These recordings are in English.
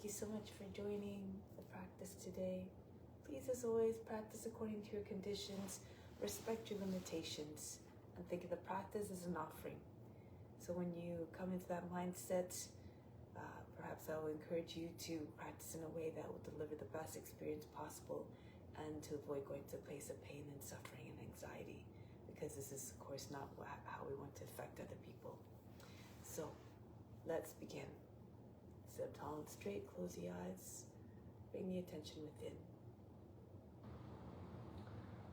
you so much for joining the practice today. Please, as always, practice according to your conditions, respect your limitations, and think of the practice as an offering. So when you come into that mindset, perhaps I will encourage you to practice in a way that will deliver the best experience possible and to avoid going to a place of pain and suffering and anxiety, because this is, of course, not how we want to affect other people. So let's begin. Sit up tall and straight, close the eyes, bring the attention within.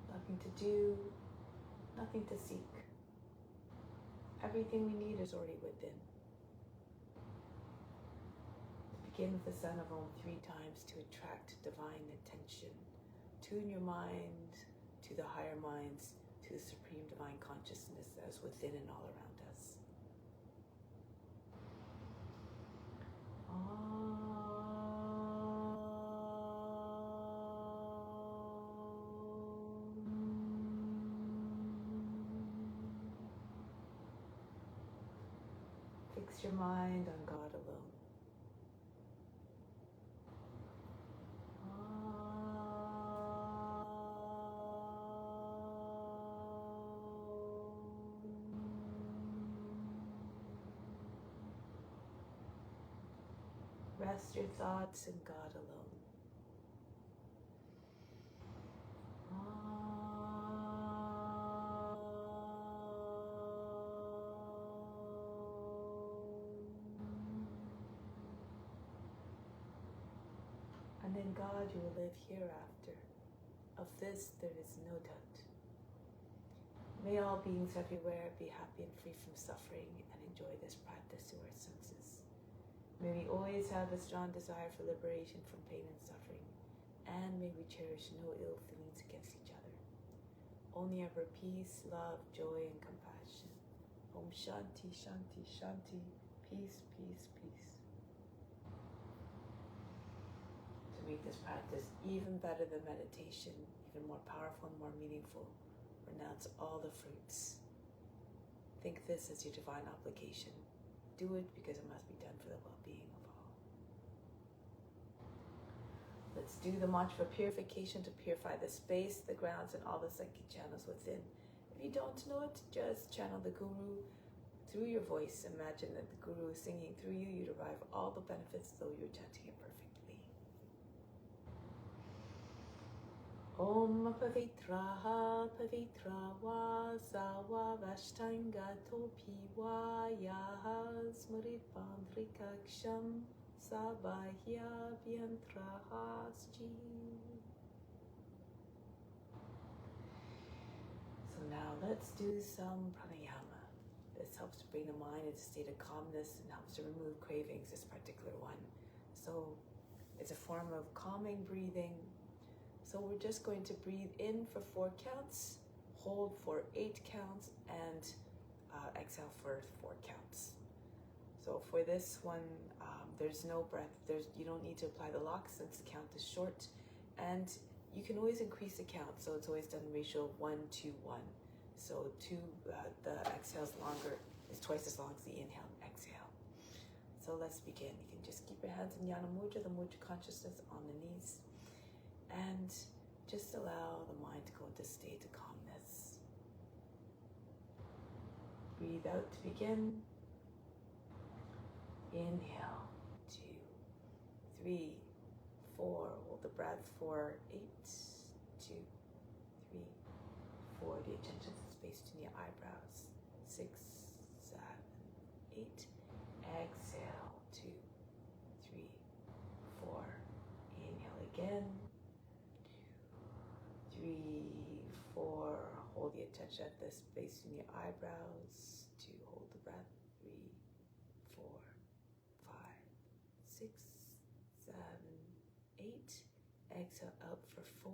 Nothing to do, nothing to seek. Everything we need is already within. Begin with the sound of Om 3 times to attract divine attention. Tune your mind to the higher minds, to the supreme divine consciousness that is within and all around us. Fix your mind on God alone. Rest your thoughts in God alone. And in God you will live hereafter. Of this there is no doubt. May all beings everywhere be happy and free from suffering and enjoy this practice through our senses. May we always have a strong desire for liberation from pain and suffering, and may we cherish no ill feelings against each other. Only ever peace, love, joy, and compassion. Om Shanti, Shanti, Shanti. Peace, peace, peace. To make this practice even better than meditation, even more powerful and more meaningful, renounce all the fruits. Think this as your divine obligation. Do it because it must be done for the well-being of all. Let's do the mantra of purification to purify the space, the grounds, and all the psychic channels within. If you don't know it, just channel the Guru through your voice. Imagine that the Guru is singing through you. You derive all the benefits though you're chanting it perfectly. Om Pavitraha Pavitra Vasawa Vashtanga Topi Vayaha Smrit Pandrikaksham Sabahya Vyantrahasji. So now let's do some pranayama. This helps to bring the mind into a state of calmness and helps to remove cravings, this particular one. So it's a form of calming breathing. So we're just going to breathe in for 4 counts, hold for 8 counts, and exhale for 4 counts. So for this one, there's no breath. You don't need to apply the lock since the count is short. And you can always increase the count. So it's always done in ratio of 1 to 1. So the exhale is longer, is twice as long as the inhale and exhale. So let's begin. You can just keep your hands in Jnana Mudra, the Mudra consciousness on the knees. And just allow the mind to go into a state of calmness. Breathe out to begin. Inhale, 2, 3, 4. Hold the breath for 8, 2, 3, 4. The attention to the space between your eyebrows. 6, 7, 8. Exhale, 2, 3, 4. Inhale again. 3, 4, hold the attention at the space in your eyebrows. 2, hold the breath. 3, 4, 5, 6, 7, 8. Exhale out for 4,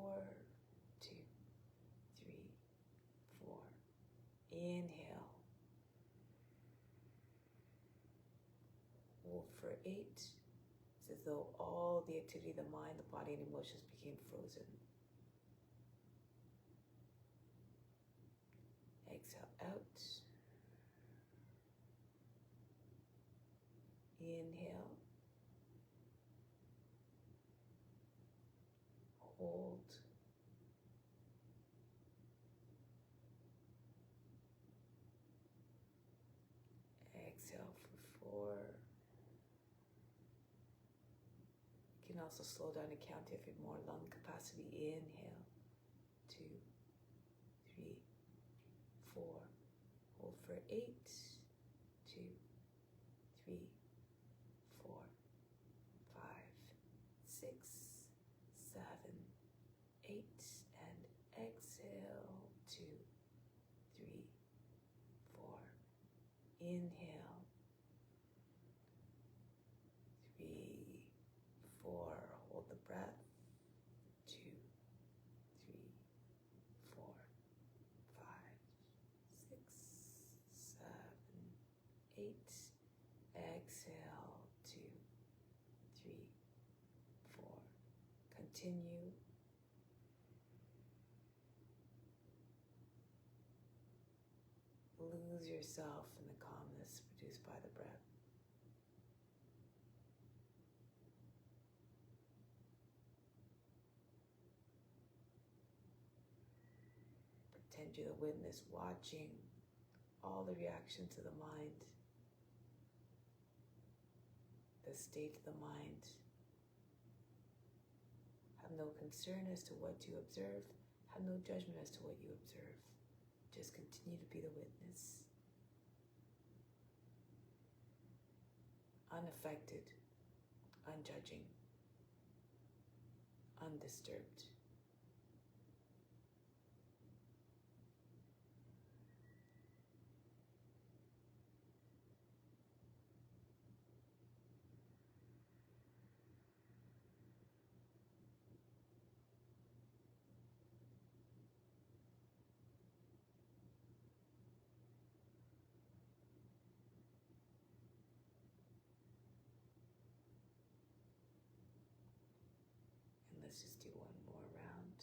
2, 3, 4. Inhale. Hold for 8. It's as though all the activity of the mind, the body, and emotions became frozen. Exhale out. Inhale. hold. Exhale for 4. You can also slow down and count if you have more lung capacity. Inhale, 2, 3, 4. Hold for 8, 2, 3, 4, 5, 6, 7, 8, and exhale, 2, 3, 4. Inhale, 3, 4. Hold the breath, 2, 3, 4, 5, 6, 7, 8. Exhale, 2, 3, 4. Continue. Lose yourself in the calmness produced by the breath. Pretend you're the witness watching all the reactions to the mind, the state of the mind. Have no concern as to what you observe. Have no judgment as to what you observe. Just continue to be the witness. Unaffected, unjudging, undisturbed. Let's just do one more round.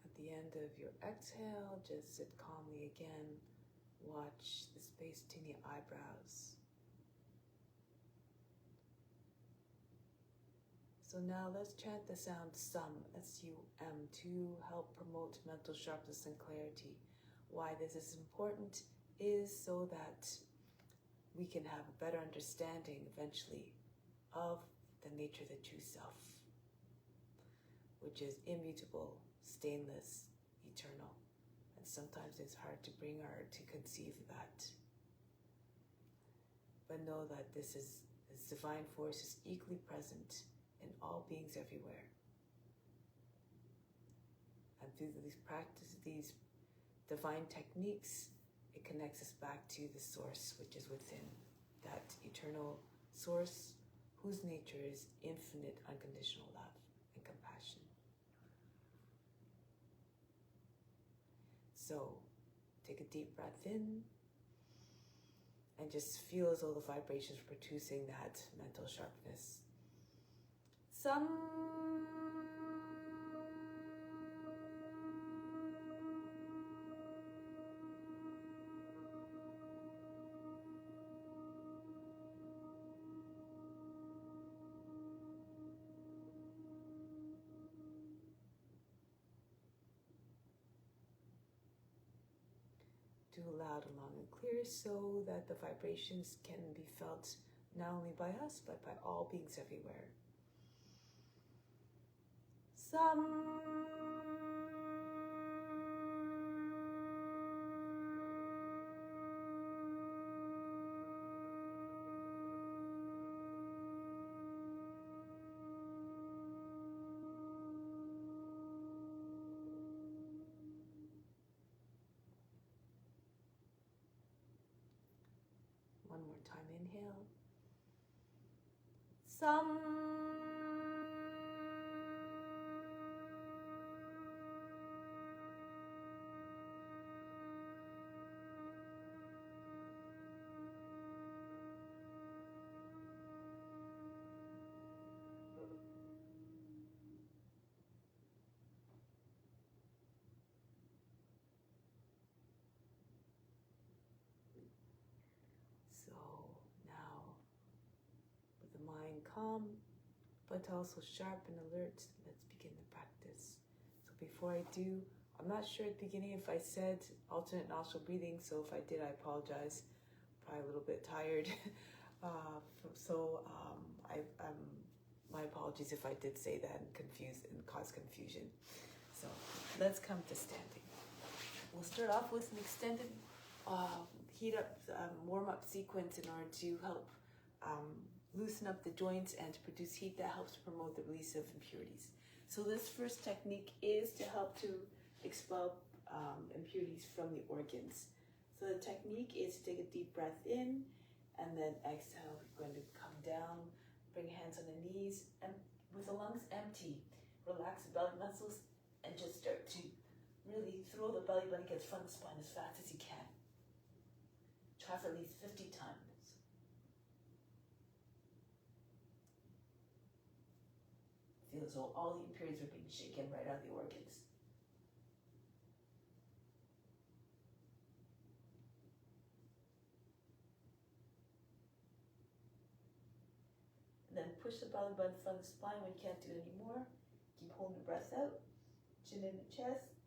At the end of your exhale, just sit calmly again. Watch the space between your eyebrows. So now let's chant the sound SUM, S-U-M, to help promote mental sharpness and clarity. Why this is important is so that we can have a better understanding eventually of the nature of the true self, which is immutable, stainless, eternal. And sometimes it's hard to conceive that. But know that this divine force is equally present in all beings everywhere. And through these practices, these divine techniques, it connects us back to the source, which is within, that eternal source whose nature is infinite, unconditional love and compassion. So take a deep breath in and just feel as though the vibrations are producing that mental sharpness. Some do loud, long, and clear so that the vibrations can be felt not only by us, but by all beings everywhere. Some. One more time, inhale. Some. calm, but also sharp and alert. Let's begin the practice. So before I do, I'm not sure at the beginning if I said alternate nostril breathing, so if I did, I apologize. Probably a little bit tired. My apologies if I did say that and cause confusion. So let's come to standing. We'll start off with an extended warm-up sequence in order to help loosen up the joints and to produce heat that helps to promote the release of impurities. So this first technique is to help to expel impurities from the organs. So the technique is to take a deep breath in and then exhale. We're going to come down, bring hands on the knees, and with the lungs empty, relax the belly muscles and just start to really throw the belly button against front of the spine as fast as you can. Try for at least 50 times. Feel as though all the impurities are being shaken right out of the organs. And then push the belly button in front of the spine when you can't do it anymore. Keep holding the breath out. Chin in the chest.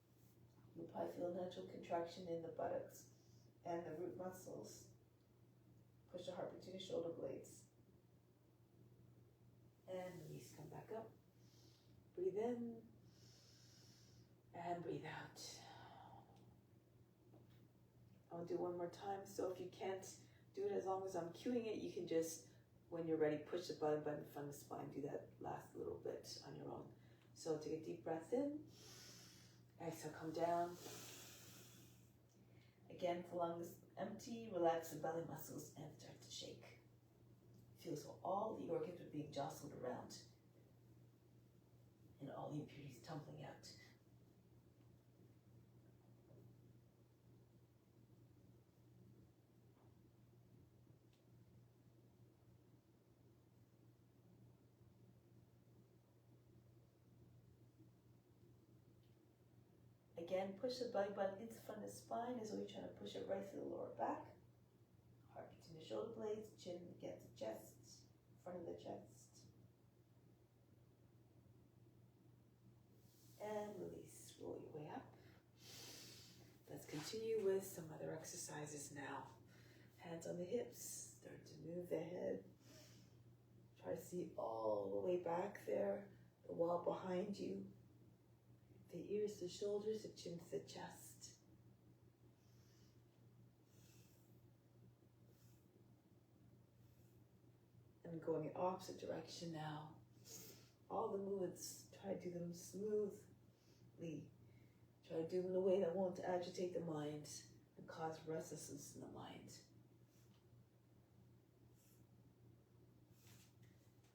You'll probably feel a natural contraction in the buttocks and the root muscles. Push the heart between the shoulder blades. And release, come back up. Breathe in and breathe out. I'll do one more time. So if you can't do it as long as I'm cueing it, you can just, when you're ready, push the belly button in front of the spine. Do that last little bit on your own. So take a deep breath in. Exhale, come down. Again, the lungs empty. Relax the belly muscles and start to shake. Feel as though all the organs are being jostled around and all the impurities tumbling out. Again, push the belly button into the front of the spine as though you're trying to push it right through the lower back. Heart between the shoulder blades, chin against the chest, front of the chest. And release, roll your way up. Let's continue with some other exercises now. Hands on the hips, start to move the head. Try to see all the way back there, the wall behind you. The ears, the shoulders, the chin to the chest. And go in the opposite direction now. All the movements, try to do them smoothly. Try to do them in a way that won't agitate the mind and cause restlessness in the mind.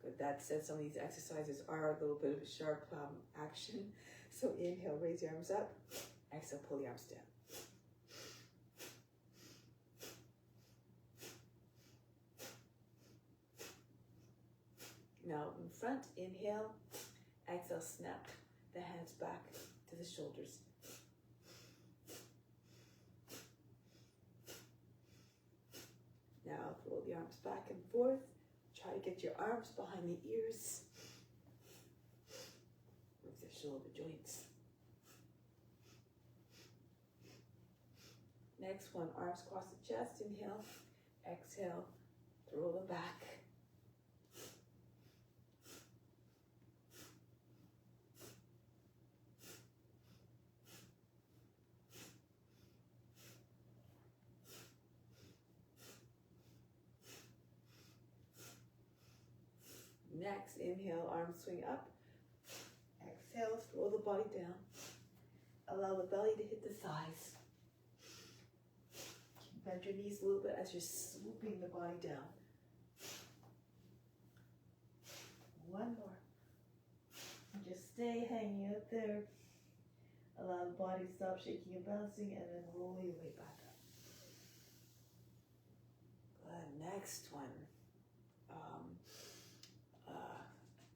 Good. That said, some of these exercises are a little bit of a sharp action. So inhale, raise your arms up. Exhale, pull the arms down. Now in front, inhale. Exhale, snap the hands back to the shoulders. Now roll the arms back and forth. Try to get your arms behind the ears. Move the shoulder joints. Next one, arms across the chest. Inhale. Exhale, throw them back. Next, inhale, arms swing up. Exhale, throw the body down. Allow the belly to hit the thighs. Bend your knees a little bit as you're swooping the body down. One more. And just stay hanging out there. Allow the body to stop shaking and bouncing, and then roll your way back up. Good. Next one.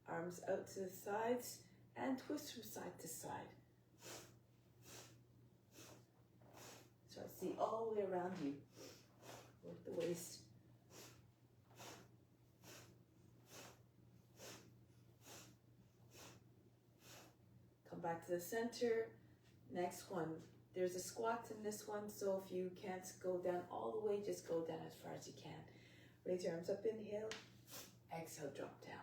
Arms out to the sides and twist from side to side. So I see all the way around you. Work the waist. back to the center. Next one, there's a squat in this one, so if you can't go down all the way, just go down as far as you can. Raise your arms up, inhale, exhale, drop down.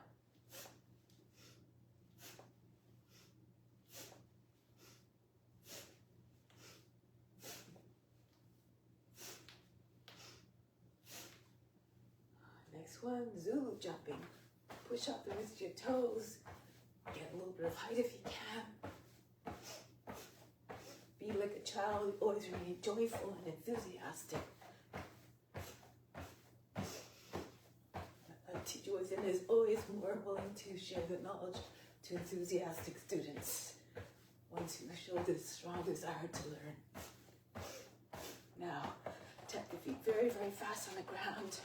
Next one, Zulu jumping. Push up and lift your toes. Get a little bit of height if you can. Be like a child, always remain joyful and enthusiastic. A teacher is always more willing to share the knowledge to enthusiastic students, ones who show the strong desire to learn. Now, tap your feet very, very fast on the ground.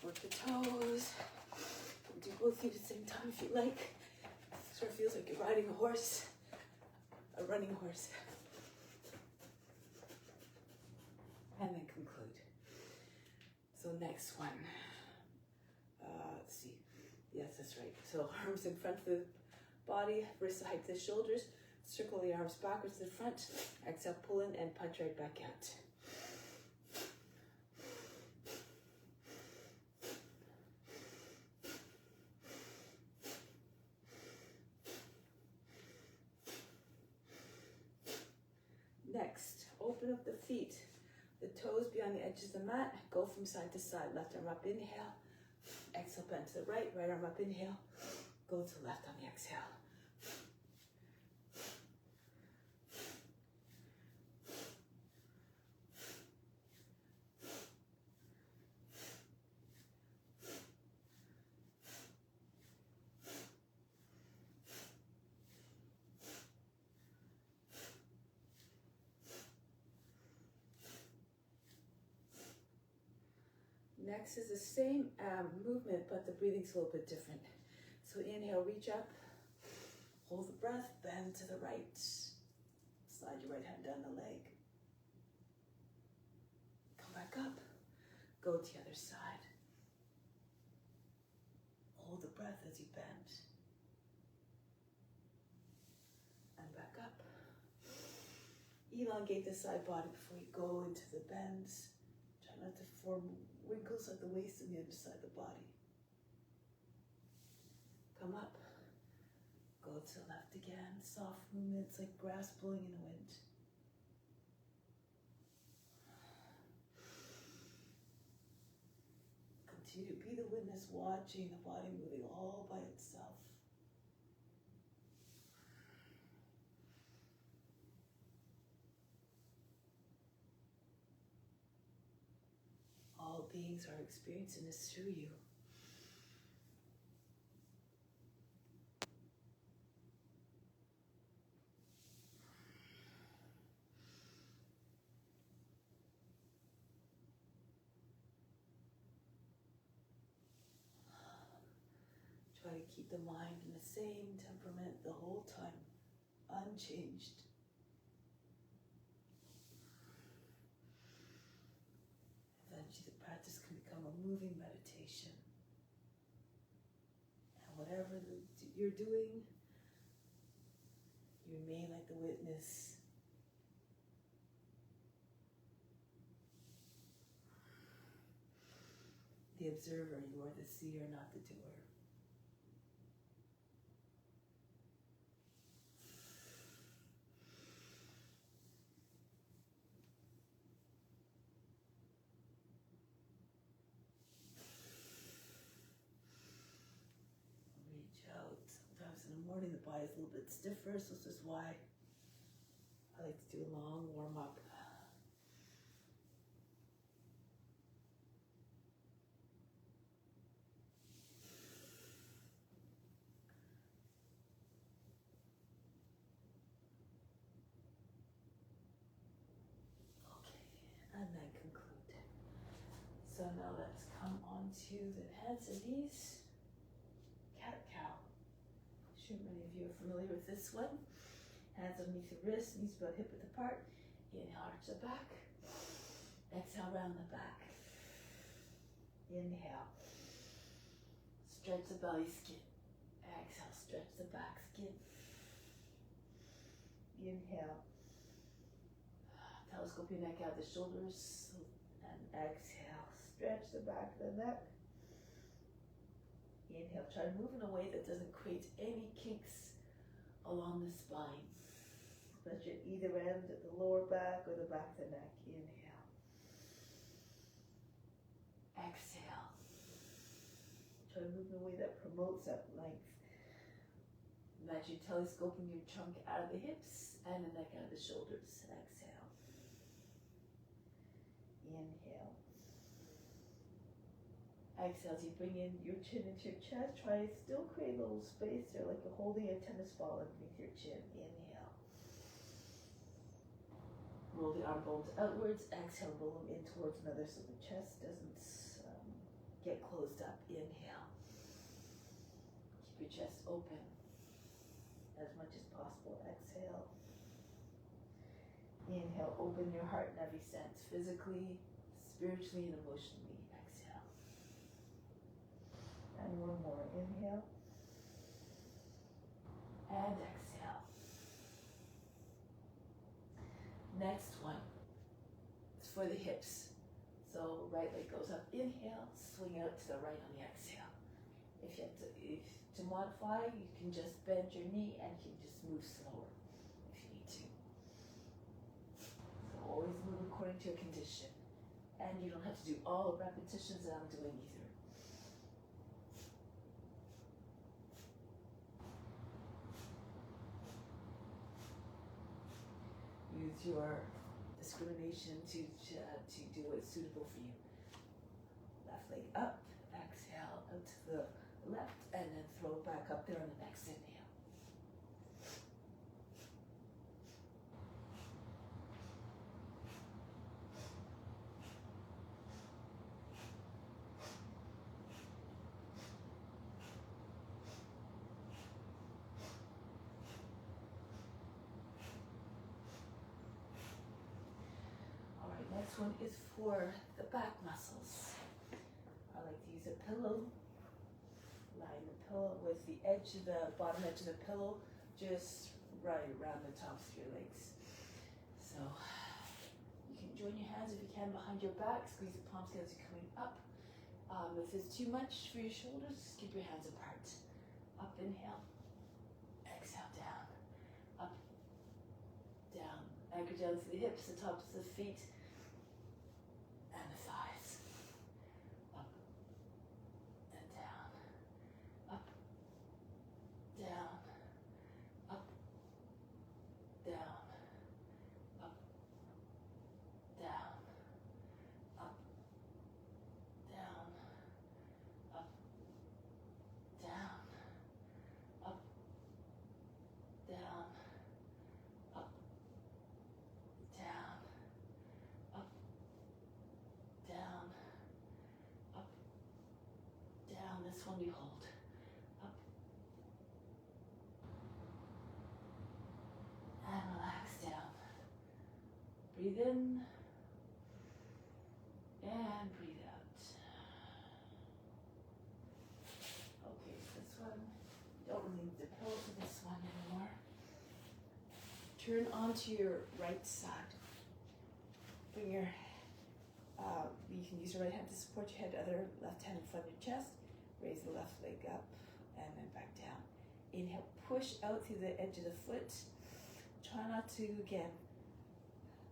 Work the toes. Do both feet at the same time if you like. It sort of feels like you're riding a horse, a running horse. And then conclude. So next one. Let's see. Yes, that's right. So arms in front of the body, wrist height to the shoulders. Circle the arms backwards to the front. Exhale, pull in and punch right back out. Next, open up the feet. The toes beyond the edges of the mat. Go from side to side. Left arm up, inhale. Exhale, bend to the right. Right arm up, inhale. Go to the left on the exhale. Next is the same movement, but the breathing's a little bit different. So inhale, reach up, hold the breath, bend to the right. Slide your right hand down the leg. Come back up, go to the other side. Hold the breath as you bend. And back up. Elongate the side body before you go into the bends. Try not to form wrinkles at the waist and the other side of the body. Come up. Go to the left again. Soft movements like grass blowing in the wind. Continue to be the witness, watching the body moving all by itself. All beings are experiencing this through you. Try to keep the mind in the same temperament the whole time, unchanged. Eventually the practice can become a moving meditation. And whatever you're doing, you remain like the witness. The observer, you are the seer, not the doer. Morning, the body is a little bit stiffer, so this is why I like to do a long warm-up. Okay, and then conclude. So now let's come on to the hands and knees. Cat-cow. Sure, many of you are familiar with this one. Hands underneath the wrist, knees about hip width apart. Inhale, arch the back. Exhale, round the back. Inhale. Stretch the belly skin. Exhale, stretch the back skin. Inhale. Telescope your neck out the shoulders. And exhale. Stretch the back of the neck. Inhale. Try to move in a way that doesn't create any kinks along the spine. Stretch at either end at the lower back or the back of the neck. Inhale. Exhale. Try to move in a way that promotes that length. Imagine telescoping your trunk out of the hips and the neck out of the shoulders. Exhale. Inhale. Exhale as you bring in your chin into your chest. Try to still create a little space there, like you're holding a tennis ball underneath your chin. Inhale. Roll the arm bones outwards. Exhale, roll them in towards another so the chest doesn't get closed up. Inhale. Keep your chest open as much as possible. Exhale. Inhale, open your heart in every sense, physically, spiritually, and emotionally. Exhale. And one more. Inhale. And exhale. Next one is for the hips. So right leg goes up. Inhale, swing out to the right on the exhale. If to modify, you can just bend your knee and you can just move slower if you need to. So always move according to your condition. And you don't have to do all the repetitions that I'm doing either. Use your discrimination to do what's suitable for you. Left leg up, exhale out to the left, and then throw it back up there on the next inhale. All right, next one is for the back muscles. I like to use a pillow. Line the pillow with the edge of the bottom edge of the pillow just right around the tops of your legs. So you can join your hands if you can behind your back. Squeeze the palms together as you're coming up. If it's too much for your shoulders, just keep your hands apart. Up, inhale. Exhale, down. Up, down. Anchor down to the hips, the tops of the feet, and the thighs. Up and down. Up, down. Up, down. Up, down. Up, down. Up, down. Up, down. Up, down. Up, down. Up, down. This one we hold. Up. And relax down. Breathe in. And breathe out. Okay, so this one, don't really need the pillow for this one anymore. Turn onto your right side. Bring your, you can use your right hand to support your head, other left hand in front of your chest. Raise the left leg up and then back down. Inhale, push out through the edge of the foot. Try not to, again,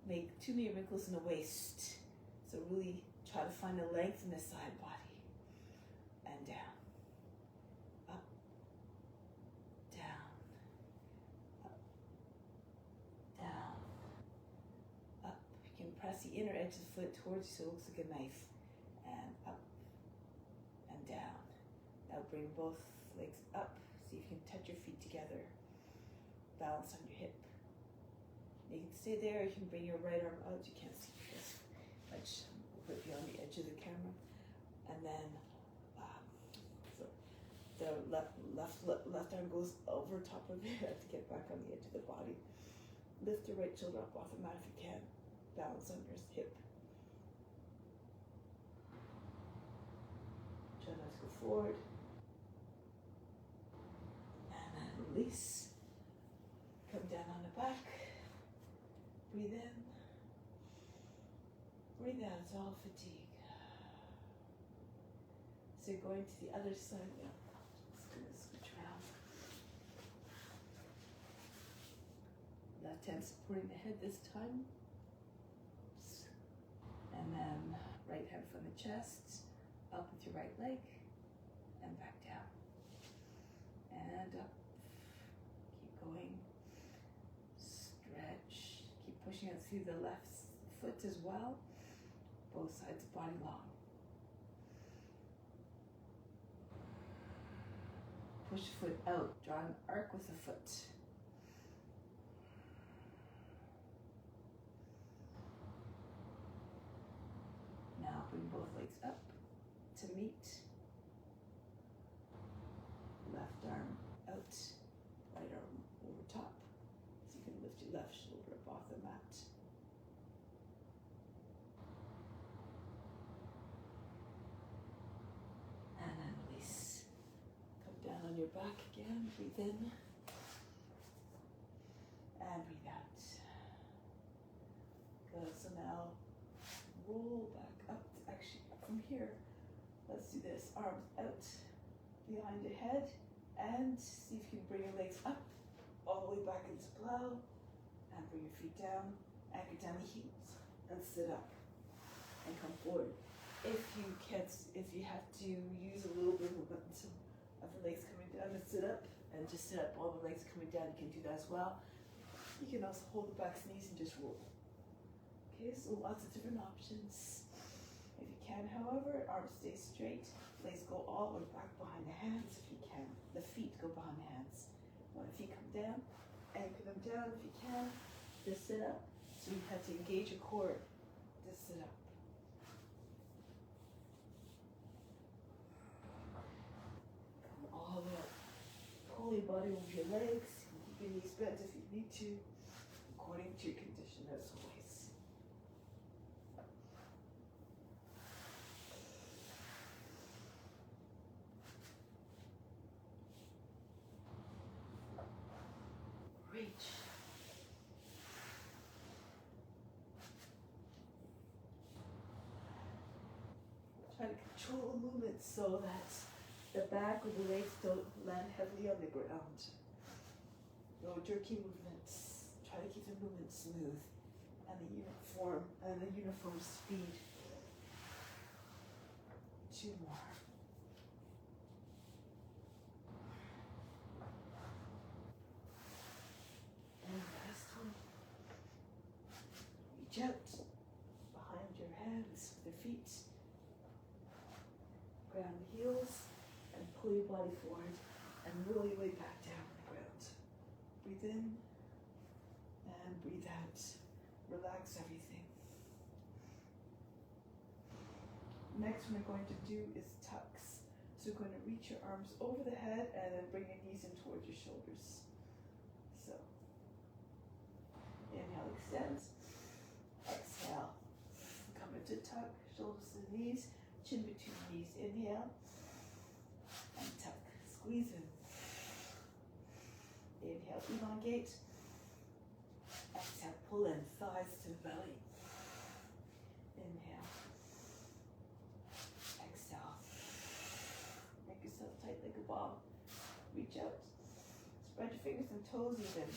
make too many wrinkles in the waist. So really try to find the length in the side body. And down. Up. Down. Up. Down. Up. You can press the inner edge of the foot towards you so it looks like a knife. And up. And down. Now bring both legs up. See if you can touch your feet together. Balance on your hip. You can stay there. You can bring your right arm out. You can't see this much. Put it beyond the edge of the camera. And then so the left arm goes over top of it to get back on the edge of the body. Lift your right shoulder up off the mat if you can. Balance on your hip. Try not to go forward. And then release. Come down on the back. Breathe in. Breathe out. It's all fatigue. So you're going to the other side now. Just going to switch around. Left hand supporting the head this time. And then right hand from the chest, up with your right leg, and back down. And up. Keep going. Stretch. Keep pushing it through the left foot as well. Both sides of body long. Push the foot out. Draw an arc with the foot. Now bring both legs up to meet. Left arm out, right arm over top. So you can lift your left shoulder up off the mat. And then release. Come down on your back again. Breathe in. And breathe out. Good. So now roll back up. Actually, from here, let's do this. Arms out behind your head. And see if you can bring your legs up, all the way back into plow. And bring your feet down. Anchor down the heels. And sit up. And come forward. If you can't, if you have to use a little bit of momentum of the legs coming down and sit up, and just sit up, all the legs coming down, you can do that as well. You can also hold the back knees and just roll. Okay, so lots of different options. If you can, however, arms stay straight, legs go all the way back behind the hands if you can. The feet go behind the hands. When the feet come down, anchor them down if you can. Just sit up. So you have to engage your core. Just sit up. All the way up. Pull your body over your legs. Keep your knees bent if you need to, according to your condition as always. Reach. Try to control the movement so that the back of the legs don't land heavily on the ground. No jerky movements. Try to keep the movement smooth and a uniform speed. 2 more. And last one. Reach out behind your hands with your feet. Ground the heels and pull your body forward and roll your way back down on the ground. Breathe in and breathe out. Relax everything. Next one we're going to do is tucks. So you're going to reach your arms over the head and then bring your knees in towards your shoulders. So, inhale, extend. Exhale. Come into tuck, shoulders to the knees, chin between the knees. Inhale. And tuck. Squeeze in. Inhale, elongate. Exhale, pull in, thighs to the belly. Inhale. Exhale. Make yourself tight like a ball. Reach out. Spread your fingers and toes even.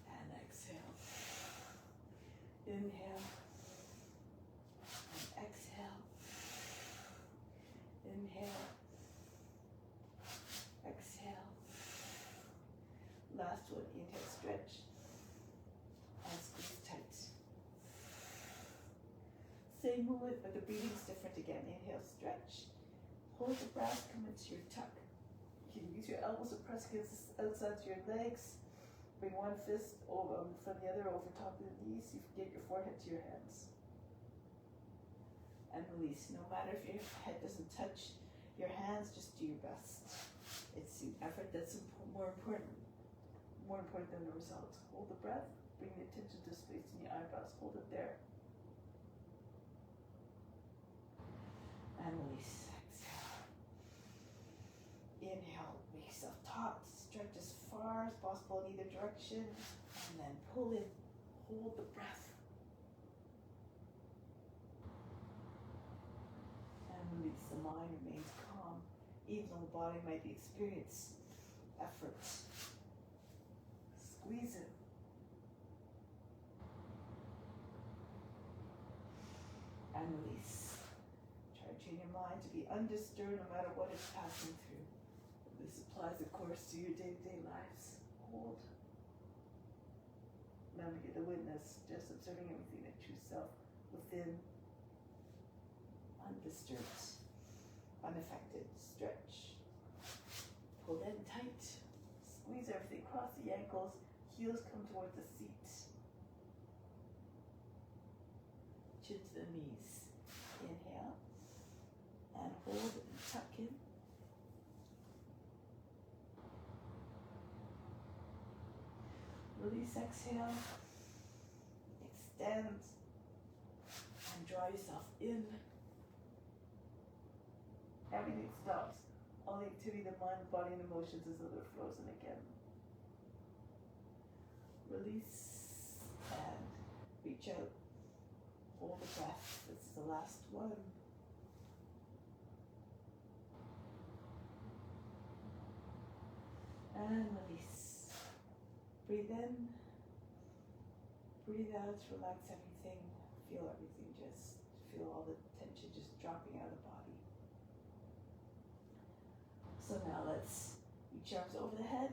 And exhale. Inhale. And exhale. Inhale. Exhale. Last one, inhale, stretch. And squeeze tight. Same movement, but the breathing's different again. Inhale, stretch. Hold the breath, come into your tuck. You can use your elbows to press against the outsides of your legs. Bring one fist over from the other over top of the knees so you can get your forehead to your hands. And release. No matter if your head doesn't touch your hands, just do your best. It's the effort that's more important than the result. Hold the breath. Bring the attention to space in your eyebrows. Hold it there. And release. Exhale. Inhale. Make yourself taut. Stretch as far as possible in either direction. And then pull in. Hold the breath. And release. The mind remains calm, even though the body might experience effort. Squeeze it. And release. Try to train your mind to be undisturbed no matter what it's passing through. This applies, of course, to your day-to-day lives. Hold. Remember, you're the witness, just observing everything, the true self within, undisturbed, unaffected. Stretch. Pull in tight. Squeeze everything across the ankles. Heels come towards the seat. Chin to the knees. Inhale. And hold and tuck in. Release, exhale. Extend. And draw yourself in. Everything stops. All the activity, the mind, body, and emotions is a little frozen again. Release and reach out. Hold the breath. This is the last one. And release. Breathe in. Breathe out. Relax everything. Feel everything. Just feel all the tension just dropping out of the body. So now let's reach arms over the head.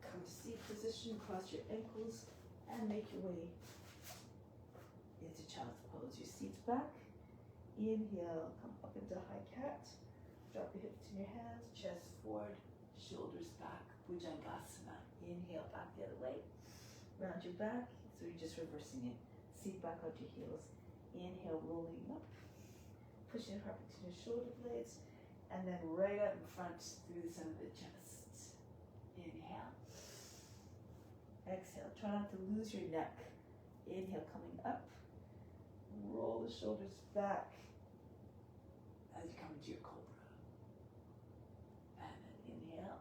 Come to seat position. Cross your ankles. And make your way into child's pose. Your seat's back. Inhale. Come up into high cat. Drop your hips in your hands. Chest forward. Shoulders back. Bhujangasana. Inhale, back the other way. Round your back. So you're just reversing it. Seat back out your heels. Inhale, rolling up. Pushing your heart between your shoulder blades. And then right out in front through the center of the chest. Inhale. Exhale. Try not to lose your neck. Inhale, coming up. Roll the shoulders back as you come into your cobra. And then inhale.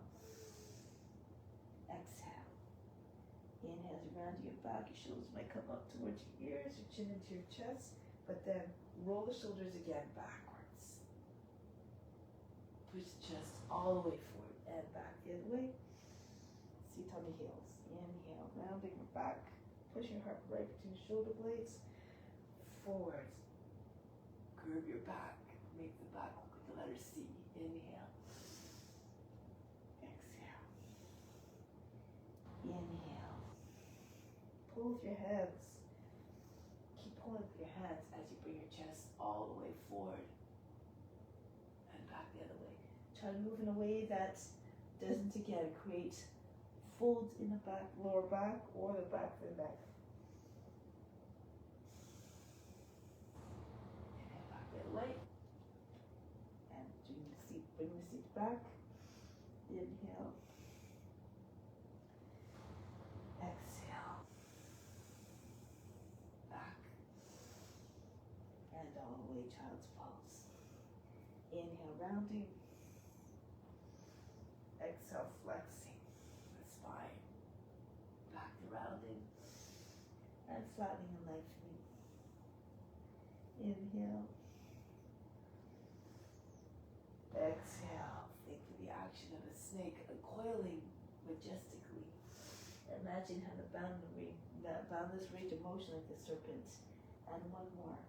Exhale. Inhale as you round your back. Your shoulders might come up towards your ears, your chin into your chest. But then roll the shoulders again backwards. Push the chest all the way forward and back the other way. Seat on the heels. Inhale, rounding your back. Push your heart right between your shoulder blades. Forward. Curve your back. Make the back look like the letter C. Inhale. Exhale. Inhale. Pull with your hands. Keep pulling with your hands as you bring your chest all the way forward and back the other way. Try to move in a way that doesn't again create folds in the back, lower back, or the back of the neck. Inhale back the other way. And bring the seat back. Inhale. Exhale. Back. And all the way, child's pose. Inhale, rounding. Exhale, flexing the spine. Back to rounding. And flattening and lengthening. Inhale. Exhale. Think of the action of a snake uncoiling majestically. Imagine how the boundless range of motion like the serpent. And one more.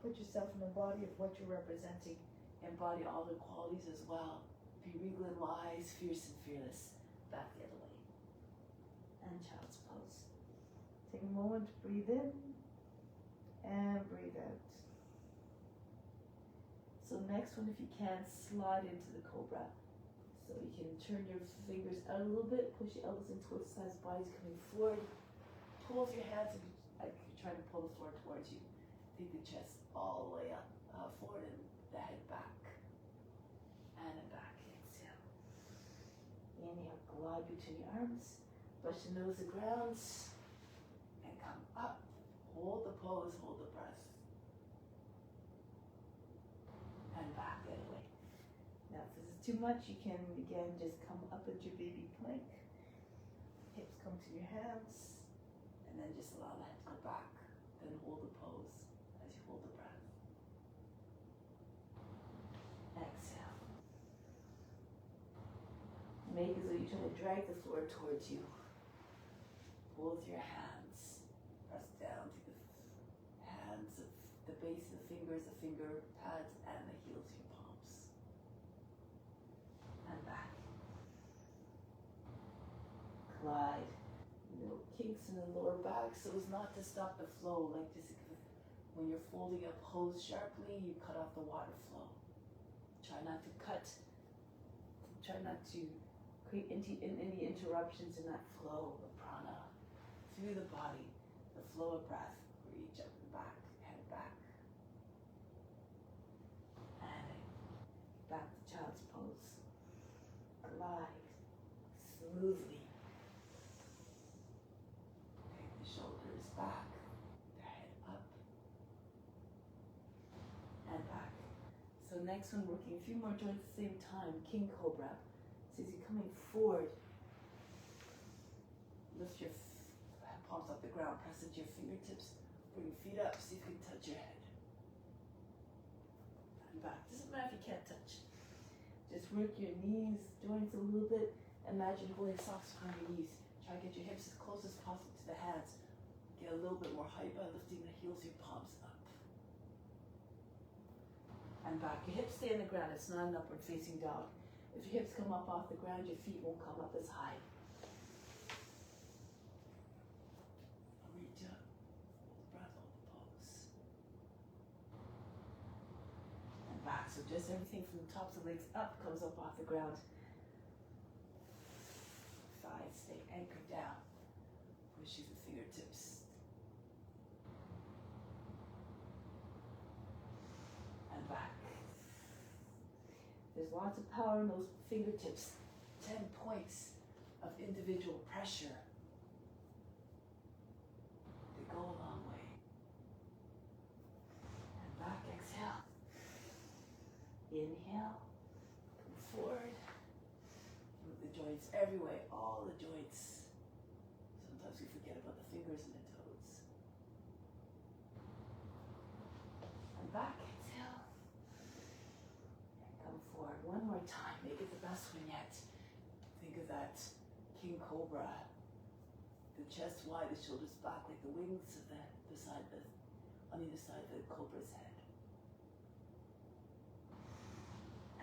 Put yourself in the body of what you're representing. Embody all the qualities as well. Be regal and wise, fierce and fearless. Back the other way. And child's pose. Take a moment to breathe in and breathe out. So next one, if you can, slide into the cobra. So you can turn your fingers out a little bit, push your elbows in towards the sides, body's coming forward. Pull with your hands and like you're trying to pull the floor towards you. Take the chest all the way up, forward and the head back. And then back. Exhale. Inhale, glide between your arms. Brush the nose to the ground. And come up. Hold the pose, hold the breath. And back the other way. Now if this is too much, you can again just come up into your baby plank. Hips come to your hands. And then just allow the head to go back. Then hold the pose as you hold the breath. Exhale. Make as though you try to drag the floor towards you. Both your hands. Press down to the hands of the base of the fingers, the finger pads, and the heels of your palms. And back. Glide. No kinks in the lower back so as not to stop the flow. Like this, when you're folding a pose sharply, you cut off the water flow. Try not to create any interruptions in that flow of prana through the body, the flow of breath. Reach up and back, head back. And back to child's pose. Glide smoothly. Take the shoulders back, the head up, and back. So next one, working a few more joints at the same time, King Cobra. So as you're coming forward, lift your palms off the ground, press into your fingertips, bring your feet up, see if you can touch your head. And back. Doesn't matter if you can't touch. Just work your knees, joints a little bit. Imagine holding socks behind your knees. Try to get your hips as close as possible to the hands. Get a little bit more height by lifting the heels of your palms up. And back. Your hips stay on the ground. It's not an upward facing dog. If your hips come up off the ground, your feet won't come up as high. Reach up, hold the breath, hold the pose. And back. So just everything from the tops of the legs up comes up off the ground. Thighs stay anchored down. Push the fingertips. And back. There's lots of power in those fingertips. 10 points of individual pressure. They go a long way. And back, exhale. Inhale. Come forward. Move the joints every way, all the joints. Sometimes we forget about the fingers and the toes. And back. One more time, make it the best one yet. Think of that King Cobra. The chest wide, the shoulders back, like the wings of on either side of the cobra's head.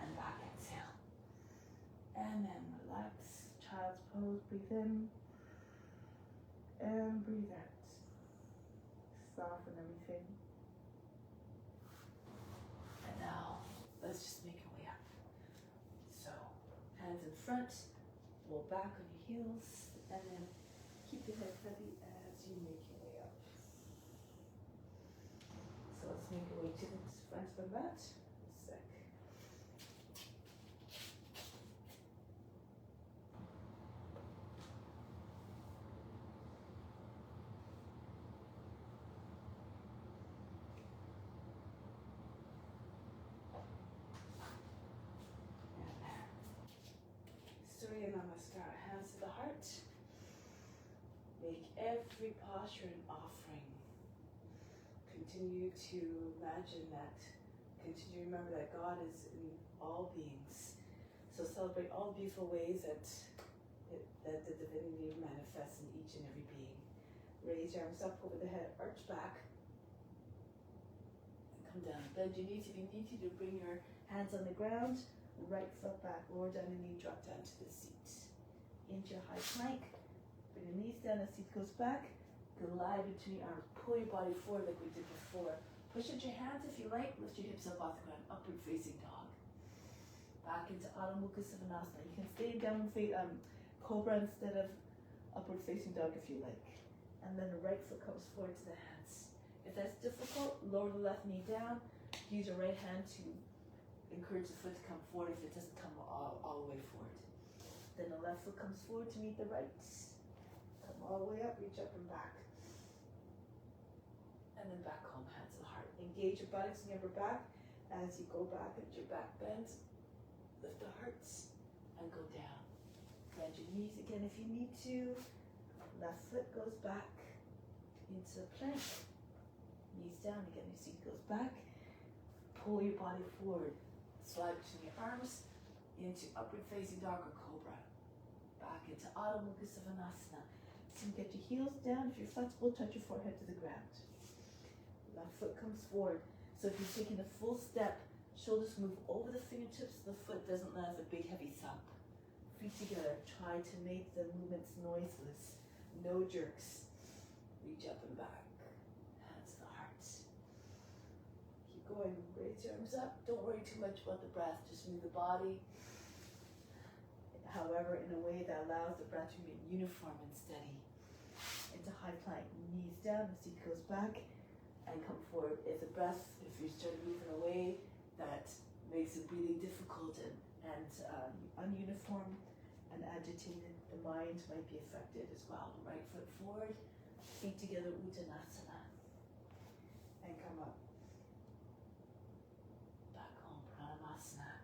And back, exhale. And then relax, child's pose, breathe in. And breathe out. Soften everything. And now, let's just make it. Hands in front, roll back on your heels, and then keep your head heavy as you make your way up. So let's make our way to the front of the mat. Sec. Namaskar, hands to the heart. Make every posture an offering. Continue to imagine that. Continue to remember that God is in all beings. So celebrate all the beautiful ways that the divinity manifests in each and every being. Raise your arms up over the head, arch back, and come down. Bend your knees if you need to bring your hands on the ground. Right foot back, lower down the knee, drop down to the seat. Into your high plank. Bring the knees down, the seat goes back. Glide between your arms. Pull your body forward like we did before. Push into your hands if you like. Lift your hips up off the ground. Upward facing dog. Back into Adho Mukha Svanasana. You can stay down Cobra instead of upward facing dog if you like. And then the right foot comes forward to the hands. If that's difficult, lower the left knee down. Use your right hand to encourage the foot to come forward if it doesn't come all the way forward. Then the left foot comes forward to meet the right. Come all the way up, reach up and back. And then back home, hands to the heart. Engage your buttocks and your upper back as you go back at your back bend. Lift the hearts and go down. Bend your knees again if you need to. Left foot goes back. into plank. Knees down, again, your seat goes back. Pull your body forward. Slide between your arms into upward facing dog or cobra. Back into Adho Mukha Svanasana. So you get your heels down. If you're flexible, touch your forehead to the ground. Left foot comes forward. So if you're taking a full step, shoulders move over the fingertips. The foot doesn't land a big heavy thump. Feet together. Try to make the movements noiseless. No jerks. Reach up and back. Hands to the heart. Keep going. Raise your arms up. Don't worry too much about the breath. Just move the body. However, in a way that allows the breath to remain uniform and steady. Into high plank. Knees down. The seat goes back. And come forward. If the breath, if you start moving away, that makes the breathing difficult and ununiform and agitated, the mind might be affected as well. Right foot forward, feet together, Uttanasana. And come up. Back home, Pranamasana.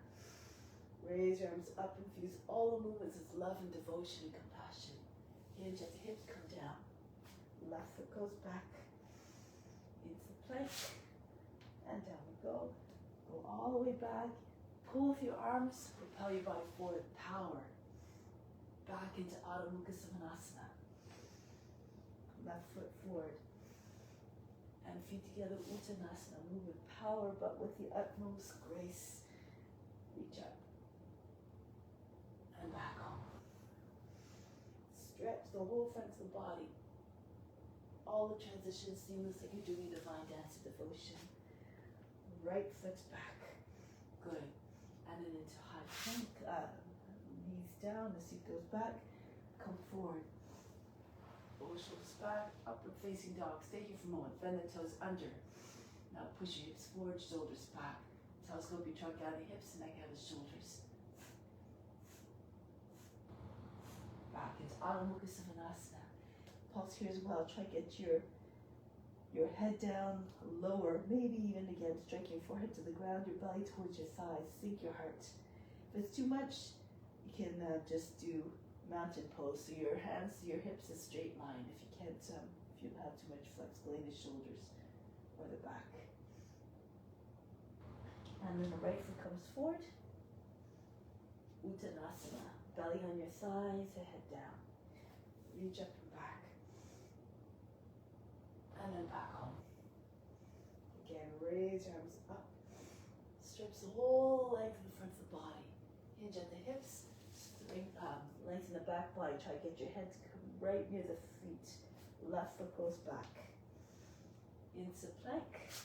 Raise your arms up, infuse all the movements as love and devotion and compassion. Hinge at the hips, come down. Left foot goes back. Into plank. And down we go. Go all the way back. Pull with your arms, propel your body forward, power. Back into Adho Mukha Svanasana. Left foot forward. And feet together, Uttanasana. Move with power, but with the utmost grace. Reach up. And back home. Stretch the whole front of the body. All the transitions seamless like you're doing a divine dance of devotion. Right foot's back. Good. And then into high plank. Knees down, the seat goes back. Come forward. Lower shoulders back. Upward facing dog. Stay here for a moment. Bend the toes under. Now push your hips forward, shoulders back. Telescope your trunk out of the hips and neck out of the shoulders. Back into Adho Mukha Svanasana. Pulse here as well. Try to get your head down, lower, maybe even again, strike your forehead to the ground, your belly towards your thighs, sink your heart. If it's too much, you can just do mountain pose. So your hands to your hips is straight line. If you can't, if you have too much flexibility in the shoulders or the back. And then the right foot comes forward. Uttanasana. Belly on your thighs, the head down. Reach up and back. And then back home. Again, raise your arms up. Stretch the whole length of the front of the body. Hinge at the hips. Lengthen the back body. Try to get your head to come right near the feet. Left foot goes back. Into plank.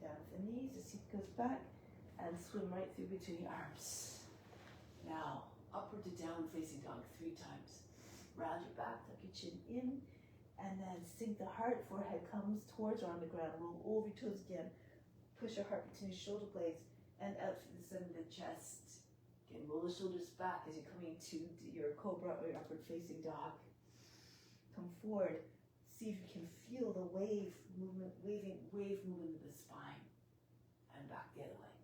Down with the knees. The seat goes back. And swim right through between your arms. Now, upward to down facing dog 3 times. Round your back. Tuck your chin in. And then sink the heart, forehead comes towards or on the ground. Roll over your toes again. Push your heart between your shoulder blades and out through the center of the chest. Again, roll the shoulders back as you're coming to your cobra or your upward facing dog. Come forward. See if you can feel the wave movement of the spine. And back the other way.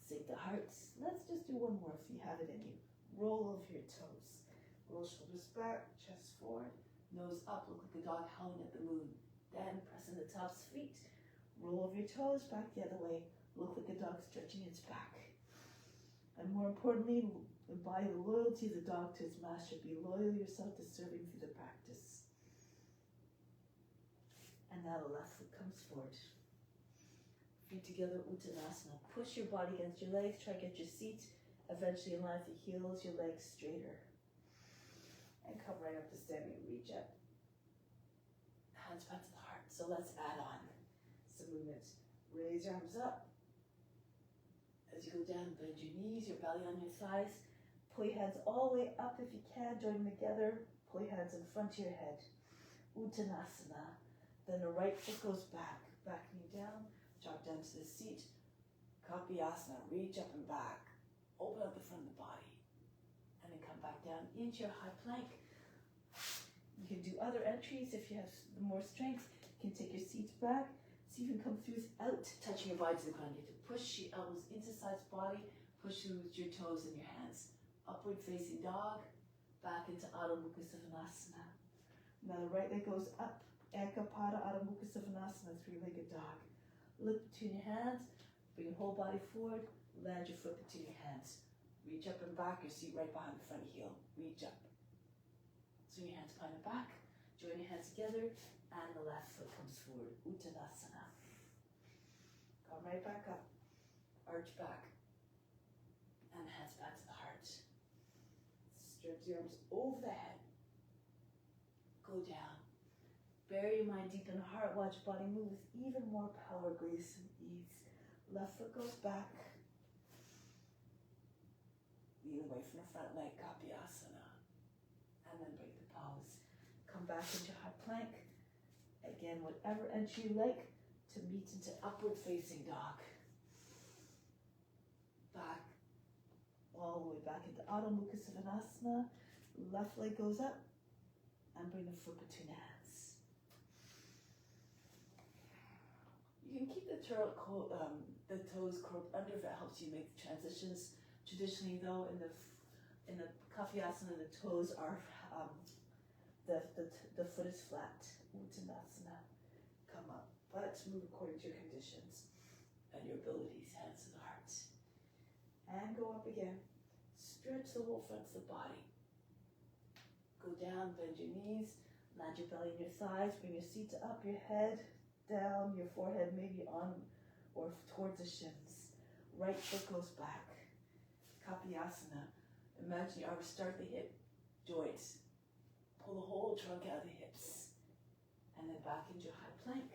Sink the heart. Let's just do one more if you have it in you. Roll over your toes. Roll shoulders back, chest forward. Nose up, look like a dog howling at the moon. Then press in the tops of feet. Roll over your toes, back the other way. Look like a dog stretching its back. And more importantly, embody the loyalty of the dog to its master. Be loyal yourself to serving through the practice. And now the left foot comes forward. Feet together, Uttanasana. Push your body against your legs. Try to get your seat eventually in line with your heels, your legs straighter. And come right up to standing, reach up. Hands back to the heart. So let's add on some movement. Raise your arms up. As you go down, bend your knees, your belly on your thighs. Pull your hands all the way up if you can. Join them together. Pull your hands in front of your head. Uttanasana. Then the right foot goes back. Back knee down. Drop down to the seat. Kapiyasana. Reach up and back. Open up the front of the body. And then come back down into your high plank. You can do other entries if you have more strength. You can take your seats back. See if you can come through without touching your body to the ground. You have to push your elbows into the sides of the body. Push through with your toes and your hands. Upward facing dog. Back into Adho Mukha Svanasana. Now the right leg goes up. Ekapada Adho Mukha Svanasana, three-legged dog. Look between your hands. Bring your whole body forward. Land your foot between your hands. Reach up and back. Your seat right behind the front heel. Reach up. Swing your hands behind the back. Join your hands together. And the left foot comes forward. Uttanasana. Come right back up. Arch back. And hands back to the heart. Stretch the arms over the head. Go down. Bury your mind deep in the heart. Watch body move with even more power, grace, and ease. Left foot goes back. Lean away from the front leg, Kapyasana. And then break the pose. Come back into high plank. Again, whatever entry you like to meet into upward facing dog. Back. All the way back into Adho Mukha Svanasana. Left leg goes up. And bring the foot between the hands. You can keep the toes curled under if it helps you make the transitions. Traditionally, though, in the Kapyasana, the toes are the foot is flat. Uttanasana, come up, but move according to your conditions and your abilities. Hands to the heart, and go up again. Stretch the whole front of the body. Go down, bend your knees, land your belly in your thighs. Bring your seat up, your head down, your forehead maybe on or towards the shins. Right foot goes back. Kapyasana. Imagine your arms start the hip joints. Pull the whole trunk out of the hips. And then back into your high plank.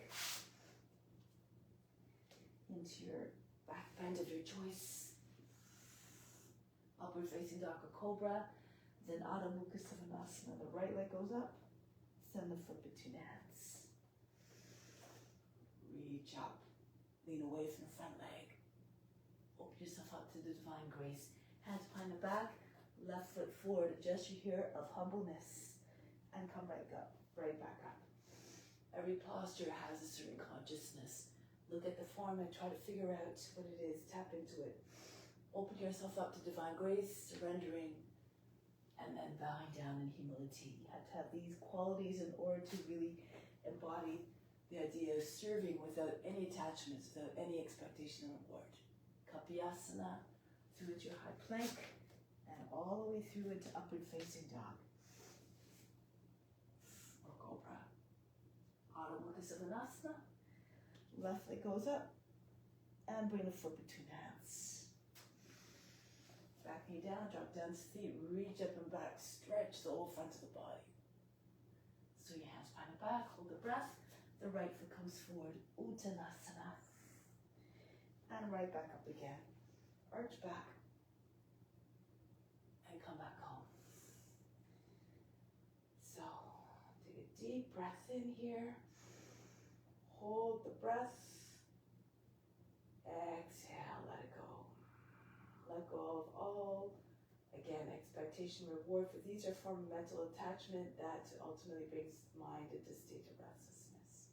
Into your back bend of your choice. Upward facing dog or cobra. Then Adho Mukha Svanasana. The right leg goes up. Send the foot between the hands. Reach up. Lean away from the front leg. Open yourself up to the divine grace. Hands behind the back. Left foot forward. A gesture here of humbleness. And come right up. Right back up. Every posture has a certain consciousness. Look at the form and try to figure out what it is. Tap into it. Open yourself up to divine grace. Surrendering. And then bowing down in humility. You have to have these qualities in order to really embody the idea of serving without any attachments, without any expectation of reward. Kapyasana, through into your high plank, and all the way through into upward facing dog. Or cobra. Adho Mukha Svanasana. Left leg goes up, and bring the foot between the hands. Back knee down, drop down to the feet, reach up and back, stretch the whole front of the body. So your hands behind the back, hold the breath, the right foot comes forward, Uttanasana. And right back up again. Arch back, and come back home. So, take a deep breath in here, hold the breath, exhale, let it go. Let go of all, again, expectation, reward, for these are form of mental attachment that ultimately brings mind into a state of restlessness.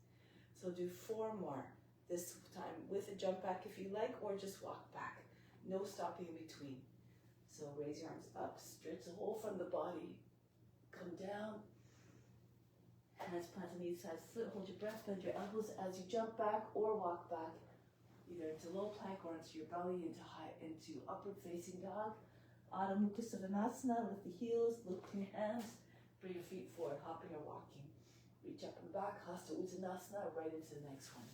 So do 4 more, this time with a jump back if you like, or just walk back. No stopping in between. So raise your arms up, stretch the whole front of the body, come down, hands planted on each side foot, hold your breath, bend your elbows as you jump back or walk back. Either into low plank or into your belly, into upward facing dog. Adho Mukha Svanasana, lift the heels, look to your hands, bring your feet forward, hopping or walking. Reach up and back, Hasta Uttanasana, right into the next one.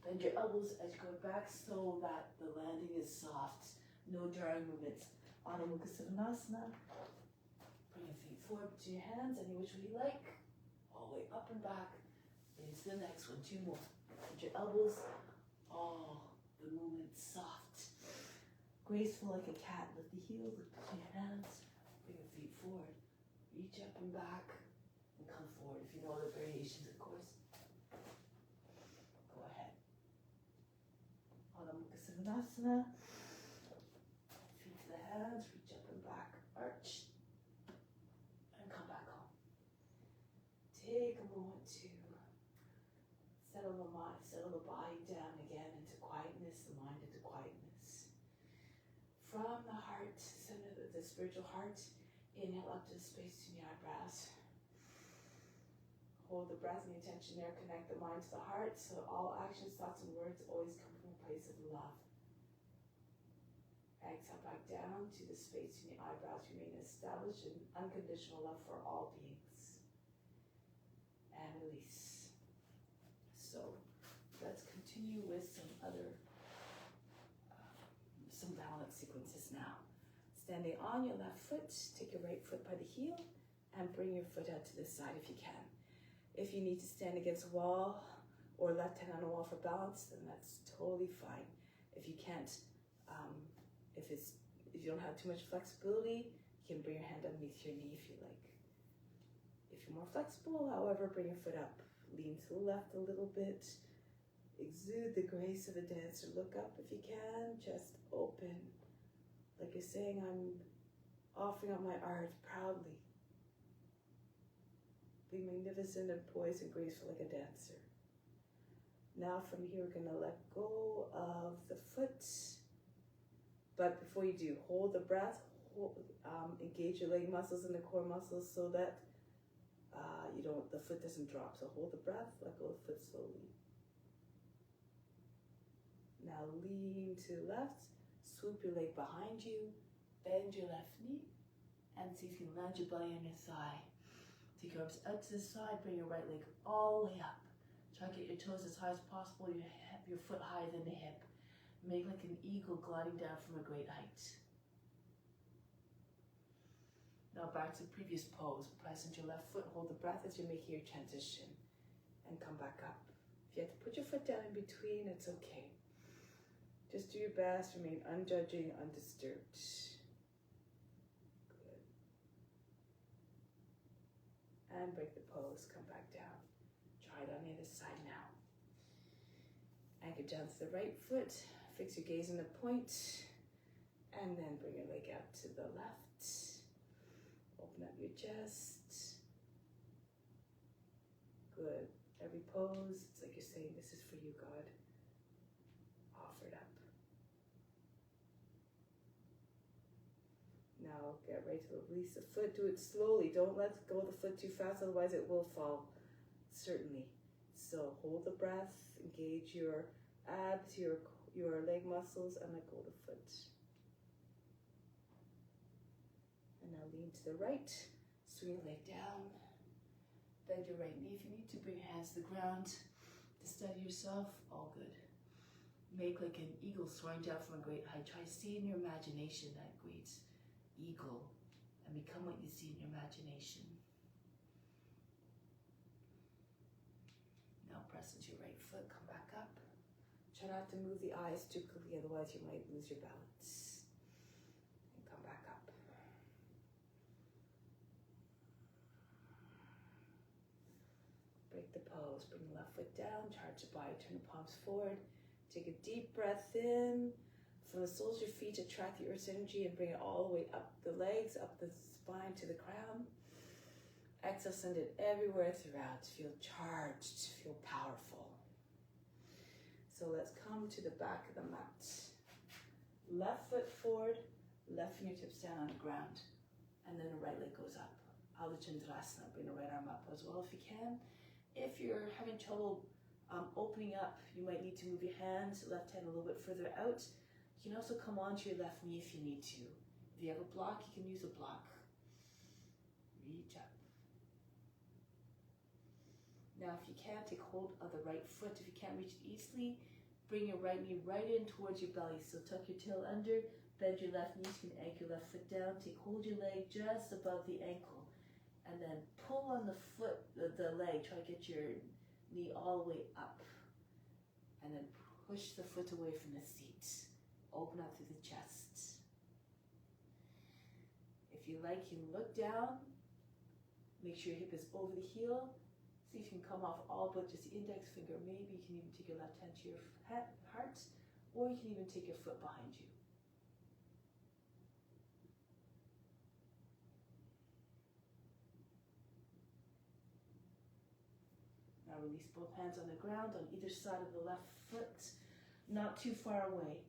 Bend your elbows as you go back so that the landing is soft, no jarring movements. Adho Mukha Svanasana, bring your feet forward to your hands, any which way you like, all the way up and back, into the next one, 2 more. Bend your elbows, the movement soft, graceful like a cat. Lift the heels, lift your hands, bring your feet forward, reach up and back, and come forward. If you know other variations, of course, go ahead. Adho Mukha Svanasana, feet to the hands, reach up and back, arch, and come back home. Take a moment to settle the mind, settle the body down again into quietness, the mind into quietness. From the heart, center of the spiritual heart, inhale up to the space between your eyebrows. hold the breath and the attention there, connect the mind to the heart. So all actions, thoughts, and words always come from a place of love. Exhale back down to the space in the eyebrows. Remain established in unconditional love for all beings. And release. So let's continue with some other, some balance sequences now. Standing on your left foot, take your right foot by the heel and bring your foot out to the side if you can. If you need to stand against a wall or left hand on a wall for balance, then that's totally fine. If you can't, if you don't have too much flexibility, you can bring your hand underneath your knee if you like. If you're more flexible, however, bring your foot up. Lean to the left a little bit. Exude the grace of a dancer. Look up if you can. Chest open. Like you're saying, I'm offering up my art proudly. Be magnificent and poised and graceful like a dancer. Now from here, we're going to let go of the foot. But before you do, hold the breath. Engage your leg muscles and the core muscles so that the foot doesn't drop. So hold the breath, let go of the foot slowly. Now lean to the left, swoop your leg behind you, bend your left knee, and see if you can land your belly on your thigh. Take your arms out to the side, bring your right leg all the way up. Try to get your toes as high as possible, your foot higher than the hip. Make like an eagle gliding down from a great height. Now back to the previous pose. Press into your left foot, hold the breath as you're making your transition, and come back up. If you have to put your foot down in between, it's okay. Just do your best, remain unjudging, undisturbed. Good. And break the pose, come back down. Try it on the other side now. Anchor down to the right foot, fix your gaze on the point, and then bring your leg out to the left. Open up your chest. Good. Every pose, it's like you're saying, this is for you, God. Offer it up. Now get ready to release the foot. Do it slowly. Don't let go of the foot too fast, otherwise it will fall. Certainly. So hold the breath, engage your abs, your leg muscles, and let go of the foot. And now lean to the right, swing your leg down, bend your right knee. If you need to, bring your hands to the ground to steady yourself, all good. Make like an eagle soaring down from a great height. Try to see in your imagination that great eagle and become what you see in your imagination. Now press into your right foot, come back up. Try not to move the eyes too quickly, otherwise you might lose your balance. And come back up. Break the pose, bring the left foot down, charge the body, turn the palms forward. Take a deep breath in. From the soles of your feet, attract the earth's energy and bring it all the way up the legs, up the spine to the crown. Exhale, send it everywhere throughout. Feel charged, feel powerful. So let's come to the back of the mat. Left foot forward, left fingertips down on the ground, and then the right leg goes up. Ardha Chandrasana, bring the right arm up as well if you can. If you're having trouble opening up, you might need to move your hands, left hand a little bit further out. You can also come onto your left knee if you need to. If you have a block, you can use a block. Reach up. Now, if you can, take hold of the right foot. If you can't reach it easily, bring your right knee right in towards your belly. So tuck your tail under, bend your left knee, you can anchor your left foot down. Hold your leg just above the ankle. And then pull on the foot, the leg. Try to get your knee all the way up. And then push the foot away from the seat. Open up through the chest. If you like, you can look down. Make sure your hip is over the heel. See if you can come off all but just the index finger. Maybe you can even take your left hand to your heart, or you can even take your foot behind you. Now release both hands on the ground on either side of the left foot, not too far away.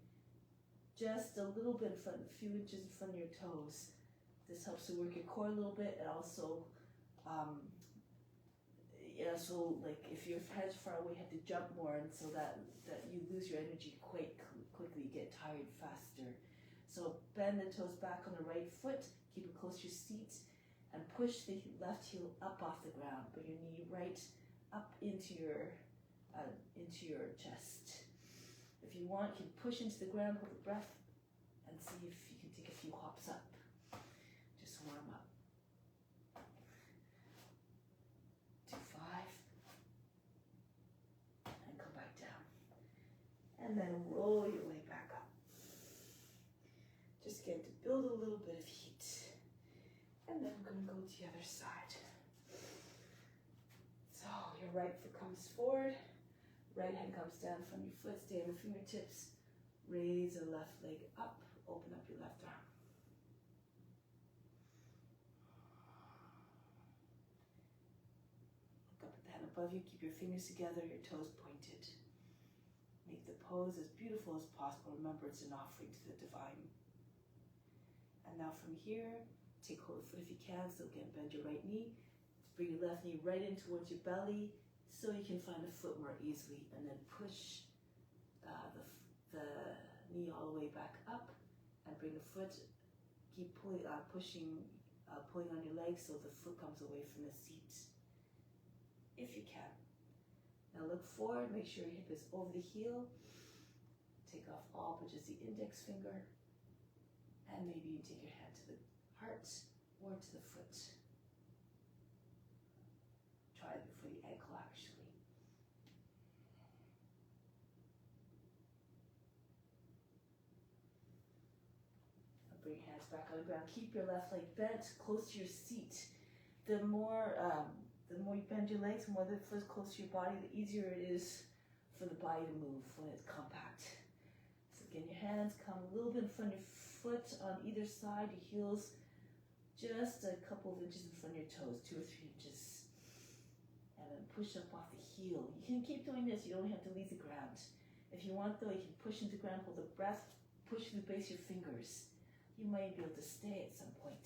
Just a little bit in front, a few inches in front of your toes. This helps to work your core a little bit. It also so like if your head's far away, you have to jump more, and so that you lose your energy quite quickly, you get tired faster. So bend the toes back on the right foot, keep it close to your seat, and push the left heel up off the ground. Bring your knee right up into your chest. If you want, you can push into the ground, hold the breath, and see if you can take a few hops up. Just warm up. 2, 5, and come back down. And then roll your way back up. Just get to build a little bit of heat. And then we're going to go to the other side. So your right foot comes forward, right hand comes down from your foot, stay on the fingertips, raise the left leg up, open up your left arm. Look up at the hand above you, keep your fingers together, your toes pointed. Make the pose as beautiful as possible. Remember, it's an offering to the divine. And now from here, take hold of the foot if you can, so again, bend your right knee. Bring your left knee right in towards your belly so you can find the foot more easily, and then push the knee all the way back up and bring the foot, keep pulling on your legs so the foot comes away from the seat, if you can. Now look forward, make sure your hip is over the heel, take off all but just the index finger, and maybe you take your hand to the heart or to the foot. Try it for the ankle actually. Bring your hands back on the ground. Keep your left leg bent close to your seat. The more you bend your legs, the more the foot is close to your body, the easier it is for the body to move when it's compact. So again, your hands come a little bit in front of your foot on either side, your heels just a couple of inches in front of your toes, 2 or 3 inches. And then push up off the heel. You can keep doing this, you don't have to leave the ground. If you want though, you can push into the ground, hold the breath, push to the base of your fingers. You might be able to stay at some point.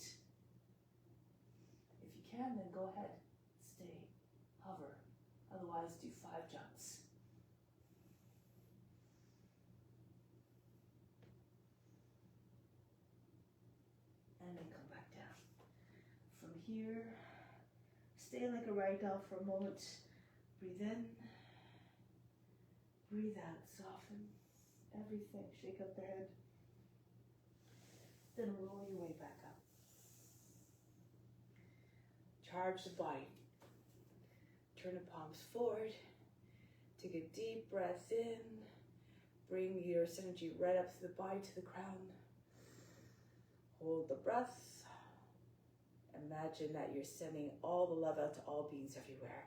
If you can, then go ahead, stay, hover. Otherwise, do 5 jumps. And then come back down. From here, stay like a ragdoll for a moment. Breathe in, breathe out, soften everything, shake up the head. Then roll your way back up. Charge the body. Turn the palms forward. Take a deep breath in. Bring your energy right up to the body, to the crown. Hold the breath. Imagine that you're sending all the love out to all beings everywhere.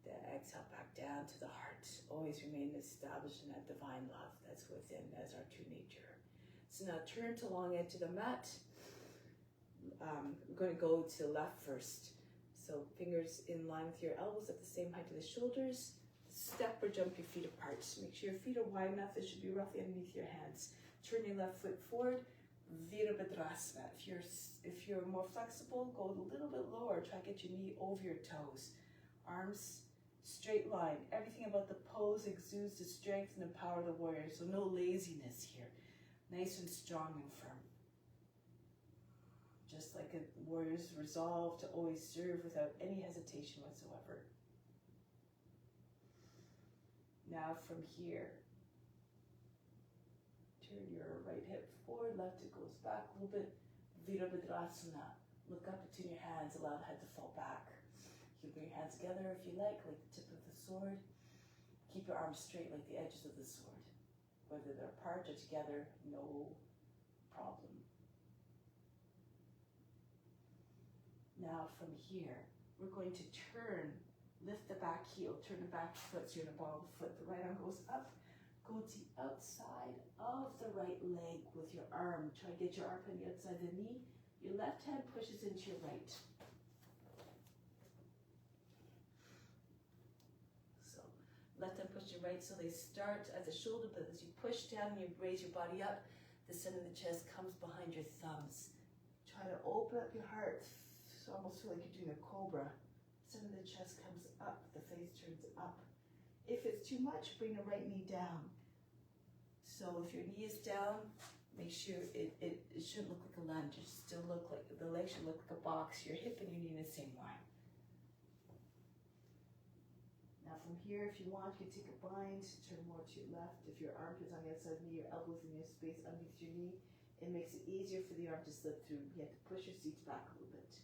Then exhale back down to the heart. Always remain established in that divine love that's within as our true nature. So now turn to long edge of the mat. We're going to go to the left first. So fingers in line with your elbows at the same height of the shoulders. Step or jump your feet apart. Make sure your feet are wide enough. They should be roughly underneath your hands. Turn your left foot forward. Virabhadrasana. If you're more flexible, go a little bit lower. Try to get your knee over your toes. Arms straight line. Everything about the pose exudes the strength and the power of the warrior. So no laziness here. Nice and strong and firm. Just like a warrior's resolve to always serve without any hesitation whatsoever. Now from here, turn your right hip forward, left it goes back a little bit. Virabhadrasana. Look up between your hands, allow the head to fall back. You can bring your hands together if you like the tip of the sword. Keep your arms straight like the edges of the sword. Whether they're apart or together, no problem. Now from here, we're going to lift the back heel, turn the back foot, so you're in the ball of the foot. The right arm goes up, go to the outside of the right leg with your arm. Try to get your arm on the outside of the knee. Your left hand pushes into your right. Let them push your right, so they start at the shoulder, but as you push down and you raise your body up, the center of the chest comes behind your thumbs. Try to open up your heart. So almost feel like you're doing a cobra. Stem of the chest comes up, the face turns up. If it's too much, bring the right knee down. So if your knee is down, make sure it shouldn't look like a lunge. It should still look like, the leg should look like a box. Your hip and your knee in the same line. Now from here, if you want, you can take a bind, turn more to your left. If your armpit is on the outside of the knee, your elbows in your space underneath your knee, it makes it easier for the arm to slip through. You have to push your seats back a little bit.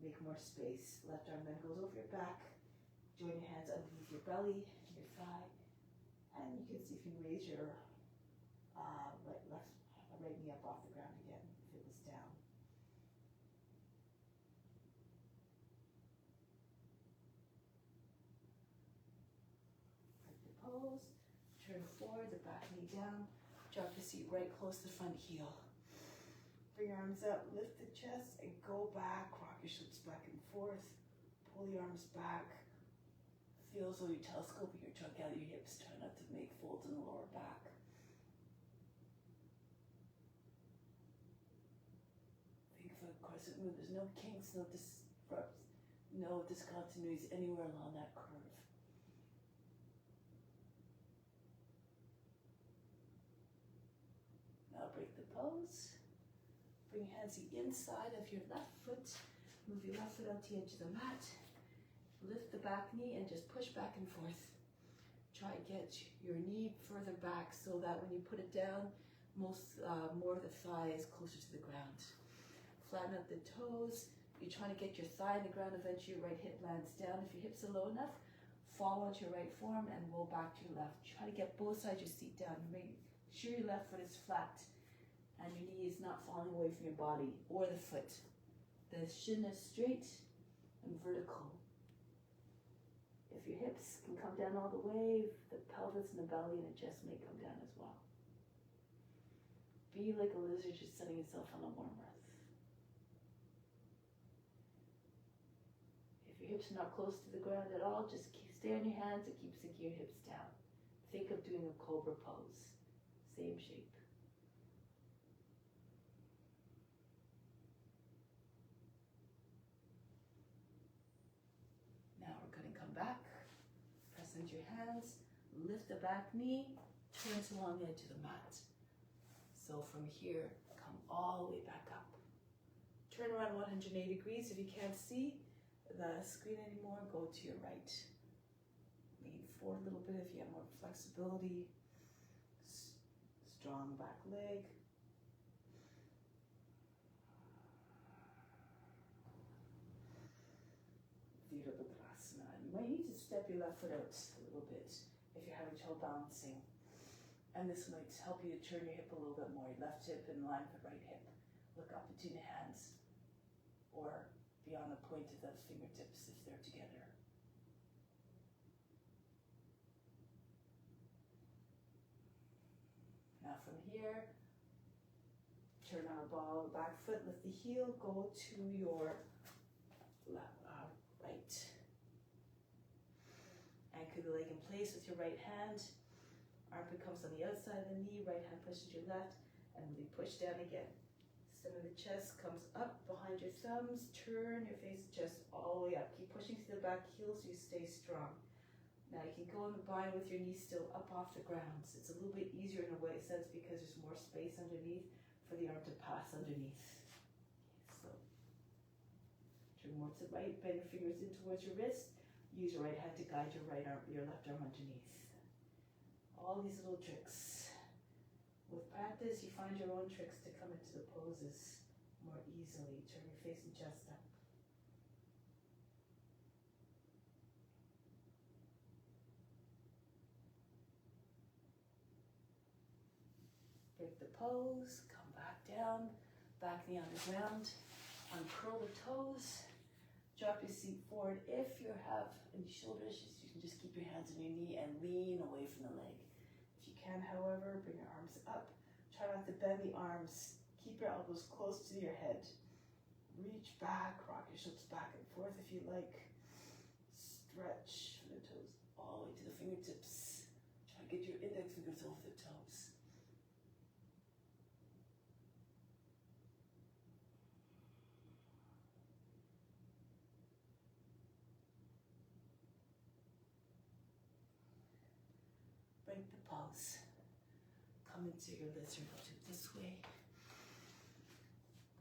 Make more space. Left arm then goes over your back. Join your hands underneath your belly, your thigh, and you can see if you can raise your right knee up off the ground again if it was down. Break the pose. Turn forward, the back knee down. Drop your seat right close to the front heel. Bring your arms up, lift the chest, and go back. Rock your shoulders back and forth. Pull the arms back. Feel as though you're telescoping your trunk out of your hips. Try not to make folds in the lower back. Think of a crescent moon. There's no kinks, no disrupts, no discontinuities anywhere along that curve. Now break the pose. Bring your hands to the inside of your left foot. Move your left foot out to the edge of the mat. Lift the back knee and just push back and forth. Try to get your knee further back so that when you put it down, more of the thigh is closer to the ground. Flatten out the toes. You're trying to get your thigh in the ground. Eventually your right hip lands down. If your hips are low enough, fall onto your right forearm and roll back to your left. Try to get both sides of your seat down. Make sure your left foot is flat and your knee is not falling away from your body or the foot. The shin is straight and vertical. If your hips can come down all the way, the pelvis and the belly and the chest may come down as well. Be like a lizard just setting itself on a warm earth. If your hips are not close to the ground at all, just stay on your hands and keep sinking your hips down. Think of doing a cobra pose. Same shape. Now we're going to come back. Press into your hands. Lift the back knee. Turn to the long edge of the mat. So from here, come all the way back up. Turn around 180 degrees. If you can't see the screen anymore, go to your right. Lean forward a little bit if you have more flexibility. Strong back leg. Virabhadrasana. You might need to step your left foot out a little bit if you're having trouble balancing. And this might help you to turn your hip a little bit more. Your left hip in line with the right hip. Look up between the hands or beyond the point of the fingertips if they're together. Now from here, turn our ball back foot, lift the heel, go to your right. Anchor the leg in place with your right hand. Armpit comes on the outside of the knee, right hand pushes your left, and really push down again. Stem of the chest comes up behind your thumbs, turn your face and chest all the way up. Keep pushing to the back heel so you stay strong. Now you can go in the bind with your knees still up off the ground. So it's a little bit easier in a way sense because there's more space underneath for the arm to pass underneath. So turn more to the right, bend your fingers in towards your wrist. Use your right hand to guide your left arm underneath. All these little tricks. With practice, you find your own tricks to come into the poses more easily. Turn your face and chest up. Break the pose, come back down, back knee on the ground, uncurl the toes, drop your seat forward. If you have any shoulder issues, you can just keep your hands on your knee and lean away from the leg. If you can, however, bring your arms up. Try not to bend the arms. Keep your elbows close to your head. Reach back, rock your shoulders back and forth if you like. Stretch from the toes all the way to the fingertips. Try to get your index fingers over the toes. break the pose. Come into your lizard, this way.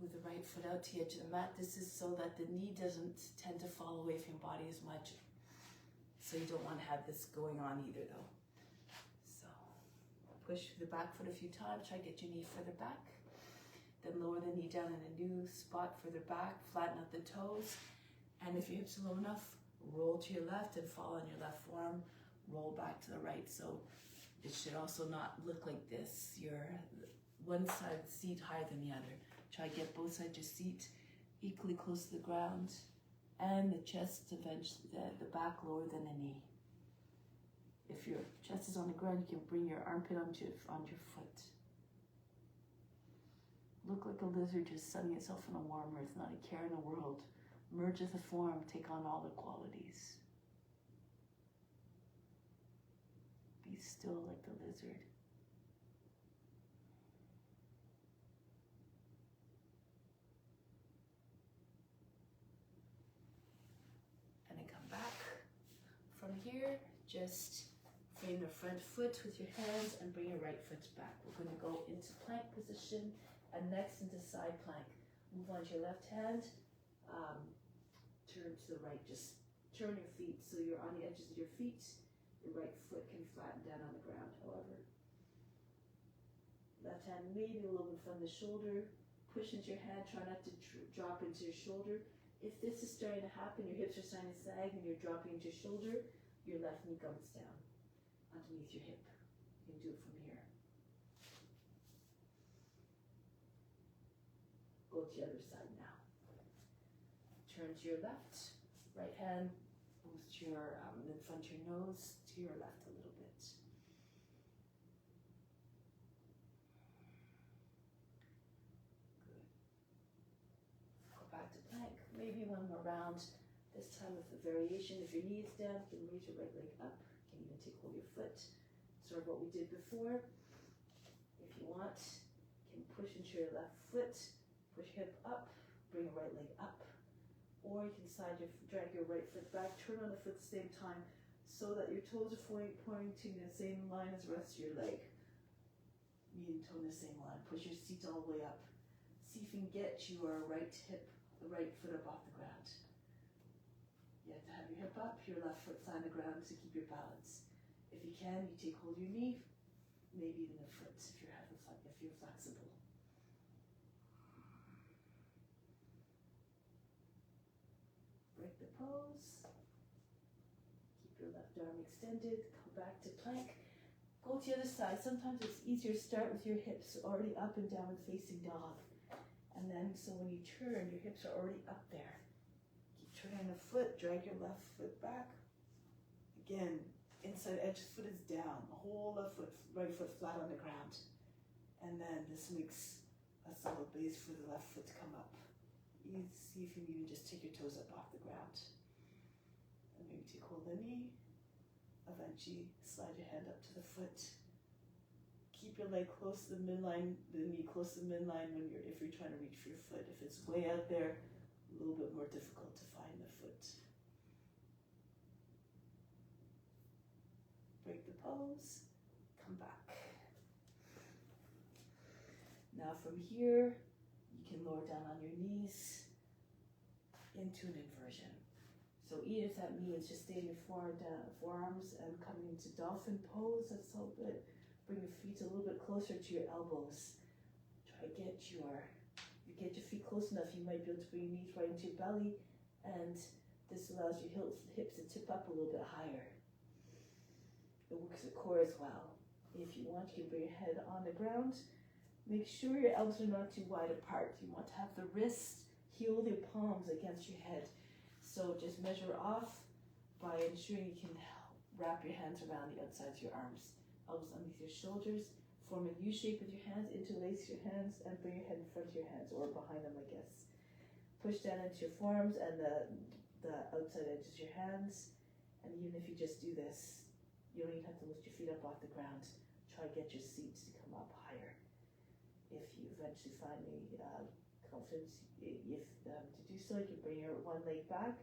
Move the right foot out to the edge of the mat. This is so that the knee doesn't tend to fall away from your body as much. So you don't want to have this going on either though. So push the back foot a few times. Try to get your knee further back. Then lower the knee down in a new spot further back. Flatten out the toes. And if your hips are low enough, roll to your left and fall on your left forearm. Roll back to the right. So it should also not look like this. You're one side of the seat higher than the other. Try to get both sides of your seat equally close to the ground. And the chest eventually, the back lower than the knee. If your chest is on the ground, you can bring your armpit onto your foot. Look like a lizard just sunning itself in a warm earth, not a care in the world. Merge with the form, take on all the qualities. Be still like the lizard. And then come back. From here, just frame the front foot with your hands and bring your right foot back. We're going to go into plank position and next into side plank. Move on to your left hand. Turn to the right. Just turn your feet so you're on the edges of your feet. Your right foot can flatten down on the ground, however. Left hand maybe a little bit from the shoulder. Push into your hand. Try not to drop into your shoulder. If this is starting to happen, your hips are starting to sag and you're dropping into your shoulder, your left knee comes down underneath your hip. You can do it from here. Go to the other side now. Turn to your left. Right hand moves to your, in front of your nose, to your left a little bit. Good. Go back to plank. Maybe one more round. This time with a variation. If your knee is down, you can raise your right leg up. You can even take hold of your foot. Sort of what we did before. If you want, you can push into your left foot. Push hip up, bring your right leg up. Or you can drag your right foot back, turn on the foot at the same time so that your toes are pointing in the same line as the rest of your leg. Knee and toe in the same line. Push your seat all the way up. See if you can get your right foot up off the ground. You have to have your hip up, your left foot flat on the ground to keep your balance. If you can, you take hold of your knee, maybe even the foot if you're flexible. Break the pose. Keep your left arm extended. Come back to plank. Go to the other side. Sometimes it's easier to start with your hips already up and down facing dog. And then so when you turn, your hips are already up there. Keep turning the foot. Drag your left foot back. Again, inside edge foot is down. The whole right foot flat on the ground. And then this makes a solid base for the left foot to come up. You see if you can even just take your toes up off the ground. And maybe take hold of the knee. Eventually slide your hand up to the foot. Keep your leg close to the midline, the knee close to the midline if you're trying to reach for your foot. If it's way out there, a little bit more difficult to find the foot. Break the pose, come back. Now from here, you can lower down on your knees into an inversion. So even if that means just staying your forearms and coming into dolphin pose, that's all good. Bring your feet a little bit closer to your elbows. Try to get your feet close enough, you might be able to bring your knees right into your belly, and this allows your hips to tip up a little bit higher. It works the core as well. If you want, you can bring your head on the ground. Make sure your elbows are not too wide apart. You want to have the wrists heel your palms against your head. So just measure off by ensuring you can wrap your hands around the outsides of your arms. Elbows underneath your shoulders. Form a U shape with your hands. Interlace your hands and bring your head in front of your hands or behind them, I guess. Push down into your forearms and the outside edges of your hands. And even if you just do this, you don't even have to lift your feet up off the ground. Try to get your seats to come up higher. If you eventually find the confidence to do so, you can bring your one leg back,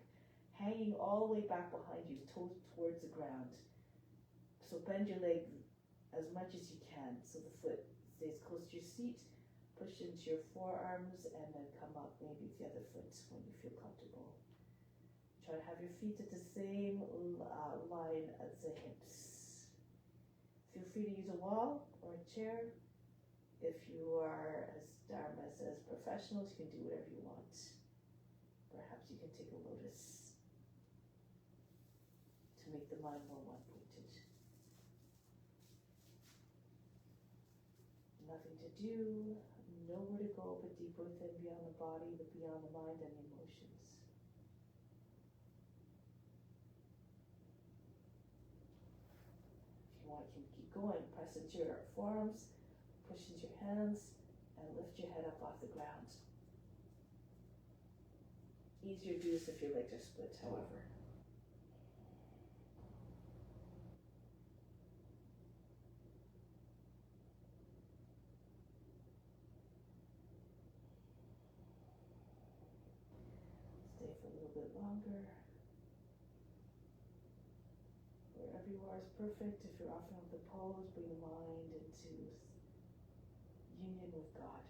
hanging all the way back behind you, toes towards the ground. So bend your leg as much as you can. So the foot stays close to your seat, push into your forearms, and then come up maybe with the other foot when you feel comfortable. Try to have your feet at the same line as the hips. Feel free to use a wall or a chair. If you are, as Dharma says, professionals, you can do whatever you want. Perhaps you can take a lotus to make the mind more one-pointed. Nothing to do, nowhere to go but deep within, beyond the body, but beyond the mind and the emotions. If you want, you can keep going. Press into your forearms, push into your hands, and lift your head up off the ground. Easier to do this if your legs are split, however. Stay for a little bit longer. Wherever you are is perfect. If you're often with the pose, bring the mind into union with God.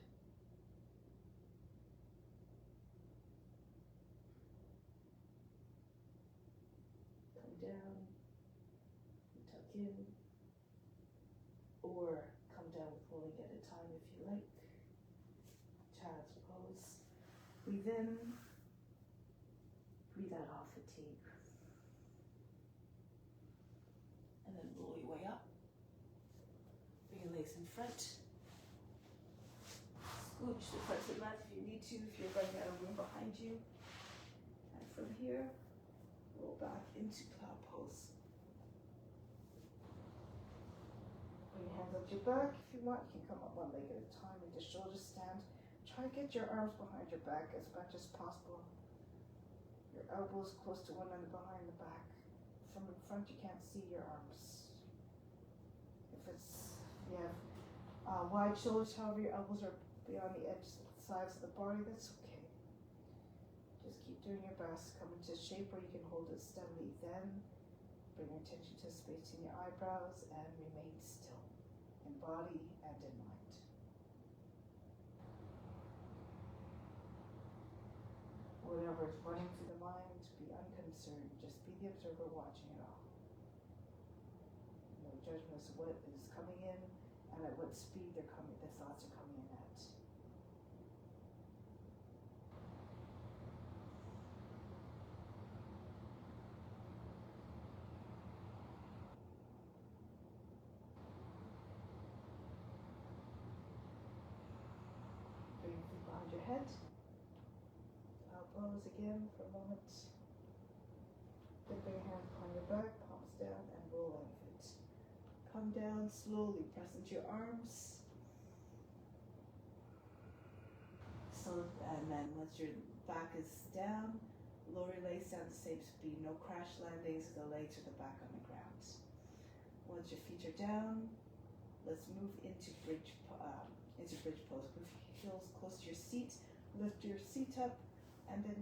Come down, tuck in, or come down with one leg at a time if you like. Child's pose. Breathe in, breathe out all fatigue. And then roll your way up. Bring your legs in front. Scooch the front of the mat if you need to, if you're running out of room behind you. And from here, roll back into cloud pose. Bring your hands up your back. If you want, you can come up one leg at a time into shoulder stand. Try to get your arms behind your back as much as possible. Your elbows close to one another behind the back. From in front, you can't see your arms. If you have wide shoulders, however, your elbows are beyond the sides of the body, that's okay. Just keep doing your best. Come into a shape where you can hold it steadily. Then bring your attention to space in your eyebrows and remain still in body and in mind. Whatever is running through the mind, be unconcerned. Just be the observer watching it all. No judgment as to what is coming in and at what speed the thoughts are coming in at. Bring your feet behind your head. Elbows again for a moment. Then bring your hands behind your back, palms down, and roll out of it. Come down slowly, press into your arms. And then once your back is down, lower your legs down at the same speed. No crash landings, the legs or the back on the ground. Once your feet are down, let's move into bridge pose. Move your heels close to your seat, lift your seat up, and then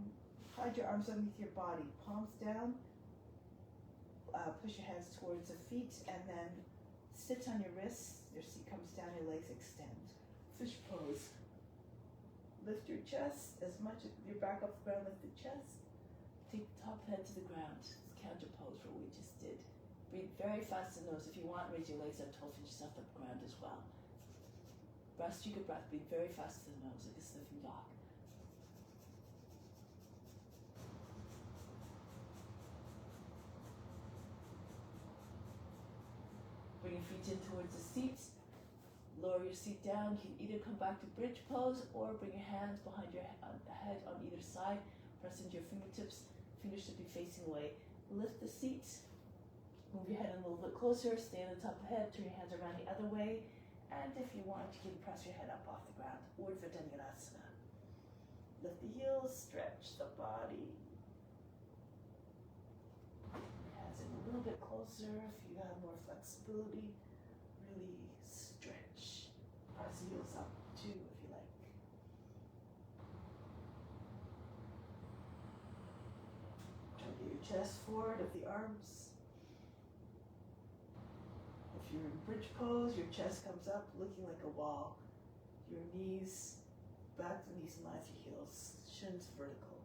hide your arms underneath your body, palms down, push your hands towards the feet, and then sit on your wrists, your seat comes down, your legs extend. Fish pose. Lift your chest as much as your back off the ground, lift the chest. Take the top head to the ground. It's counter pose for what we just did. Breathe very fast in the nose. If you want, raise your legs up 12 inches off the ground as well. Breast, you could breath. Breathe very fast to the nose, like a sniffing dog. Bring your feet in towards the seat. Lower your seat down. You can either come back to bridge pose or bring your hands behind your head on either side. Press into your fingertips. Fingers should be facing away. Lift the seat. Move your head a little bit closer. Stay on the top of the head. Turn your hands around the other way. And if you want, you can press your head up off the ground. Urdhva Dhanurasana. Lift the heels. Stretch the body. Hands in a little bit closer if you have more flexibility. Really stretch. Press the heels up too if you like. Try to get your chest forward of the arms. If If you're in bridge pose, your chest comes up looking like a wall. Your knees, back to knees in line with your heels, shins vertical.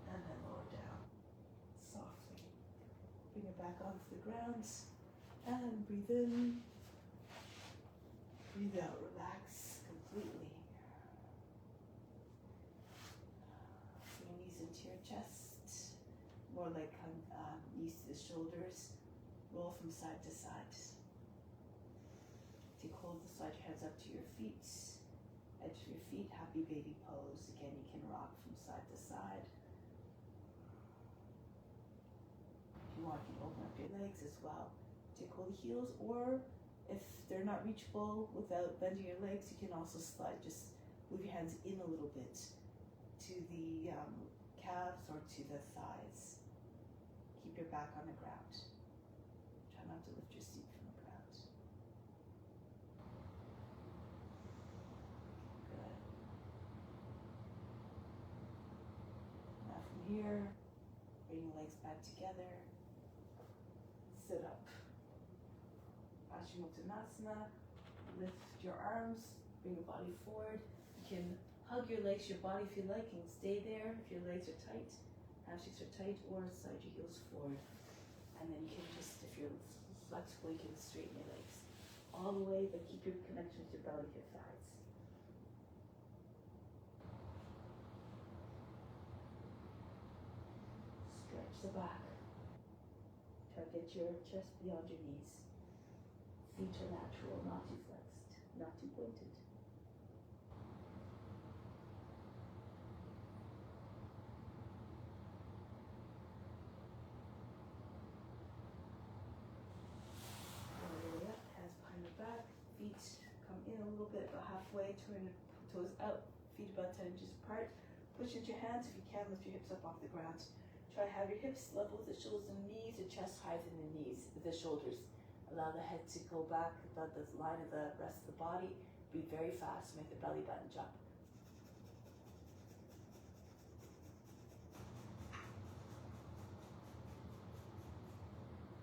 And then lower down, softly. Bring it back onto the ground, and breathe in, breathe out, relax completely. Bring your knees into your chest, more like knees to the shoulders. Roll from side to side. Take hold of the slide your hands up to your feet. Edge of your feet, happy baby pose. Again, you can rock from side to side. If you want, you can open up your legs as well. Take hold of the heels, or if they're not reachable without bending your legs, you can also slide. Just move your hands in a little bit to the calves or to the thighs. Keep your back on the ground. Try not to lift your seat from the ground. Good. Now from here, bring your legs back together. Sit up. Paschimottanasana. Lift your arms. Bring your body forward. You can hug your legs, your body if you like, and stay there if your legs are tight. Hamstrings are tight, or slide your heels forward. And then you can just, if you're flexible, you can straighten your legs all the way, but keep your connection with your belly, your thighs. Stretch the back. Try to get your chest beyond your knees. Feet are natural, not too flexed, not too pointed. Feet come in a little bit, about halfway, turn the toes out, feet about 10 inches apart. Push into your hands if you can, lift your hips up off the ground. Try to have your hips level with the shoulders and knees, your chest higher than the knees, the shoulders. Allow the head to go back about the line of the rest of the body. Breathe very fast, make the belly button jump.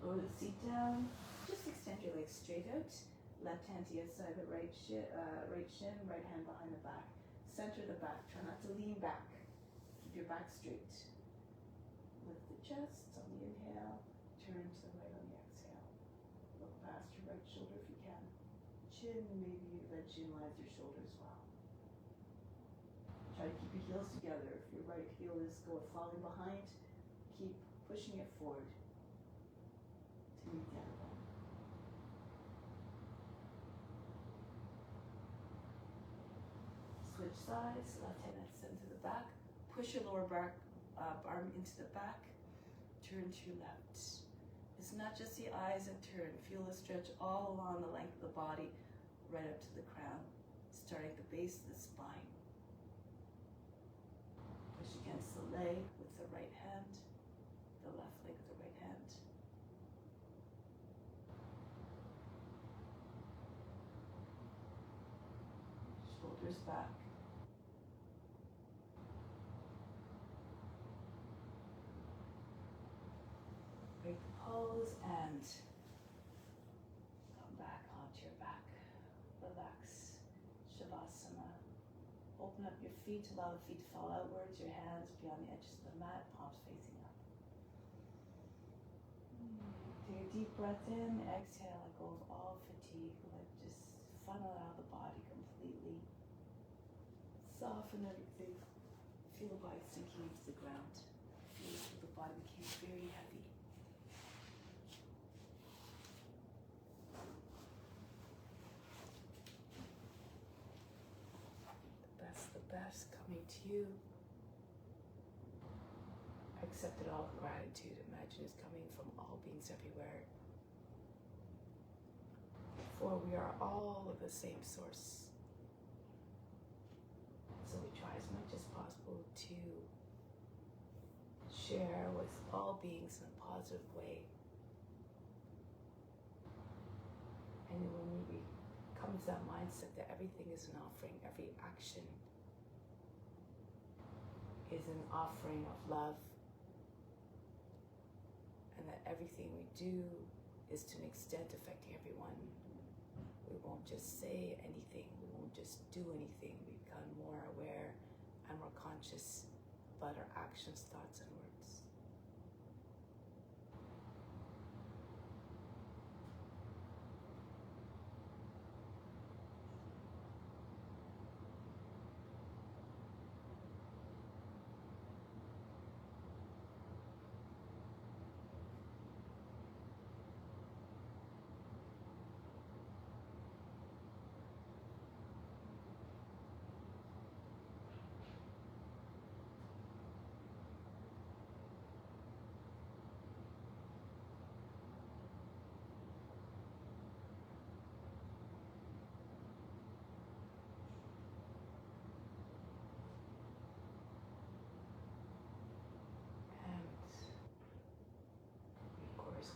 Lower the seat down, just extend your legs straight out. Left hand to the outside of the right shin, right hand behind the back. Center the back, try not to lean back. Keep your back straight. Lift the chest on the inhale, turn to the right on the exhale. Look past your right shoulder if you can. Chin, maybe eventually in line with your shoulder as well. Try to keep your heels together. If your right heel is falling behind, keep pushing it forward to meet the other one. Switch sides, left hand extend to the back. Push your lower back arm into the back. Turn to your left. It's not just the eyes that turn. Feel the stretch all along the length of the body, right up to the crown, starting at the base of the spine. Push against the leg with the right hand, the left leg with the right hand. Shoulders back. Break the pose and come back onto your back. Relax. Shavasana. Open up your feet, allow the feet to fall outwards, your hands beyond the edges of the mat, palms facing up. Take a deep breath in, exhale, let go of all fatigue. Let just funnel out the body completely. Soften everything. Feel the body sinking into the ground. Feel the body became very heavy. The best coming to you. Accept it all with gratitude. Imagine it's coming from all beings everywhere. For we are all of the same source. So we try as much as possible to share with all beings in a positive way. And when we come to that mindset that everything is an offering, every action is an offering of love, and that everything we do is to an extent affecting everyone. We won't just say anything, we won't just do anything. We become more aware and more conscious about our actions, thoughts, and words.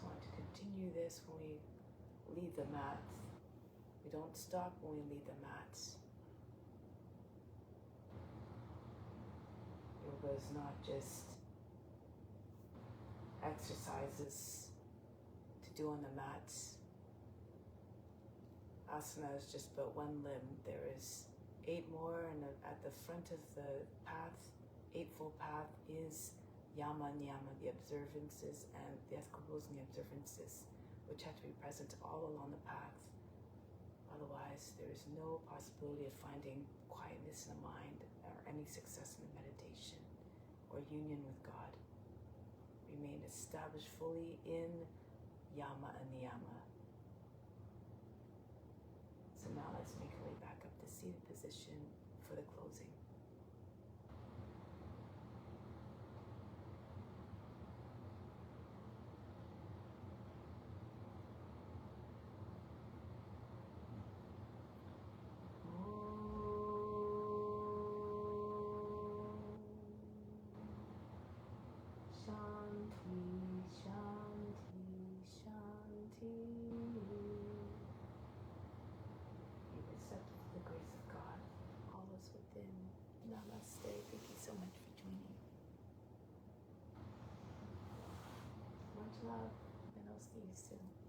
Want to continue this when we leave the mat. We don't stop when we leave the mats. Yoga is not just exercises to do on the mats. Asana is just but one limb. There is 8 more, and at the front of the path, Eightfold Path, is Yama, Niyama, the observances, and the ethical rules and the observances, which have to be present all along the path. Otherwise, there is no possibility of finding quietness in the mind or any success in the meditation or union with God. Remain established fully in Yama and Niyama. So now let's make our way back up to seated position for the closing. Namaste. Thank you so much for joining. Much love, and I'll see you soon.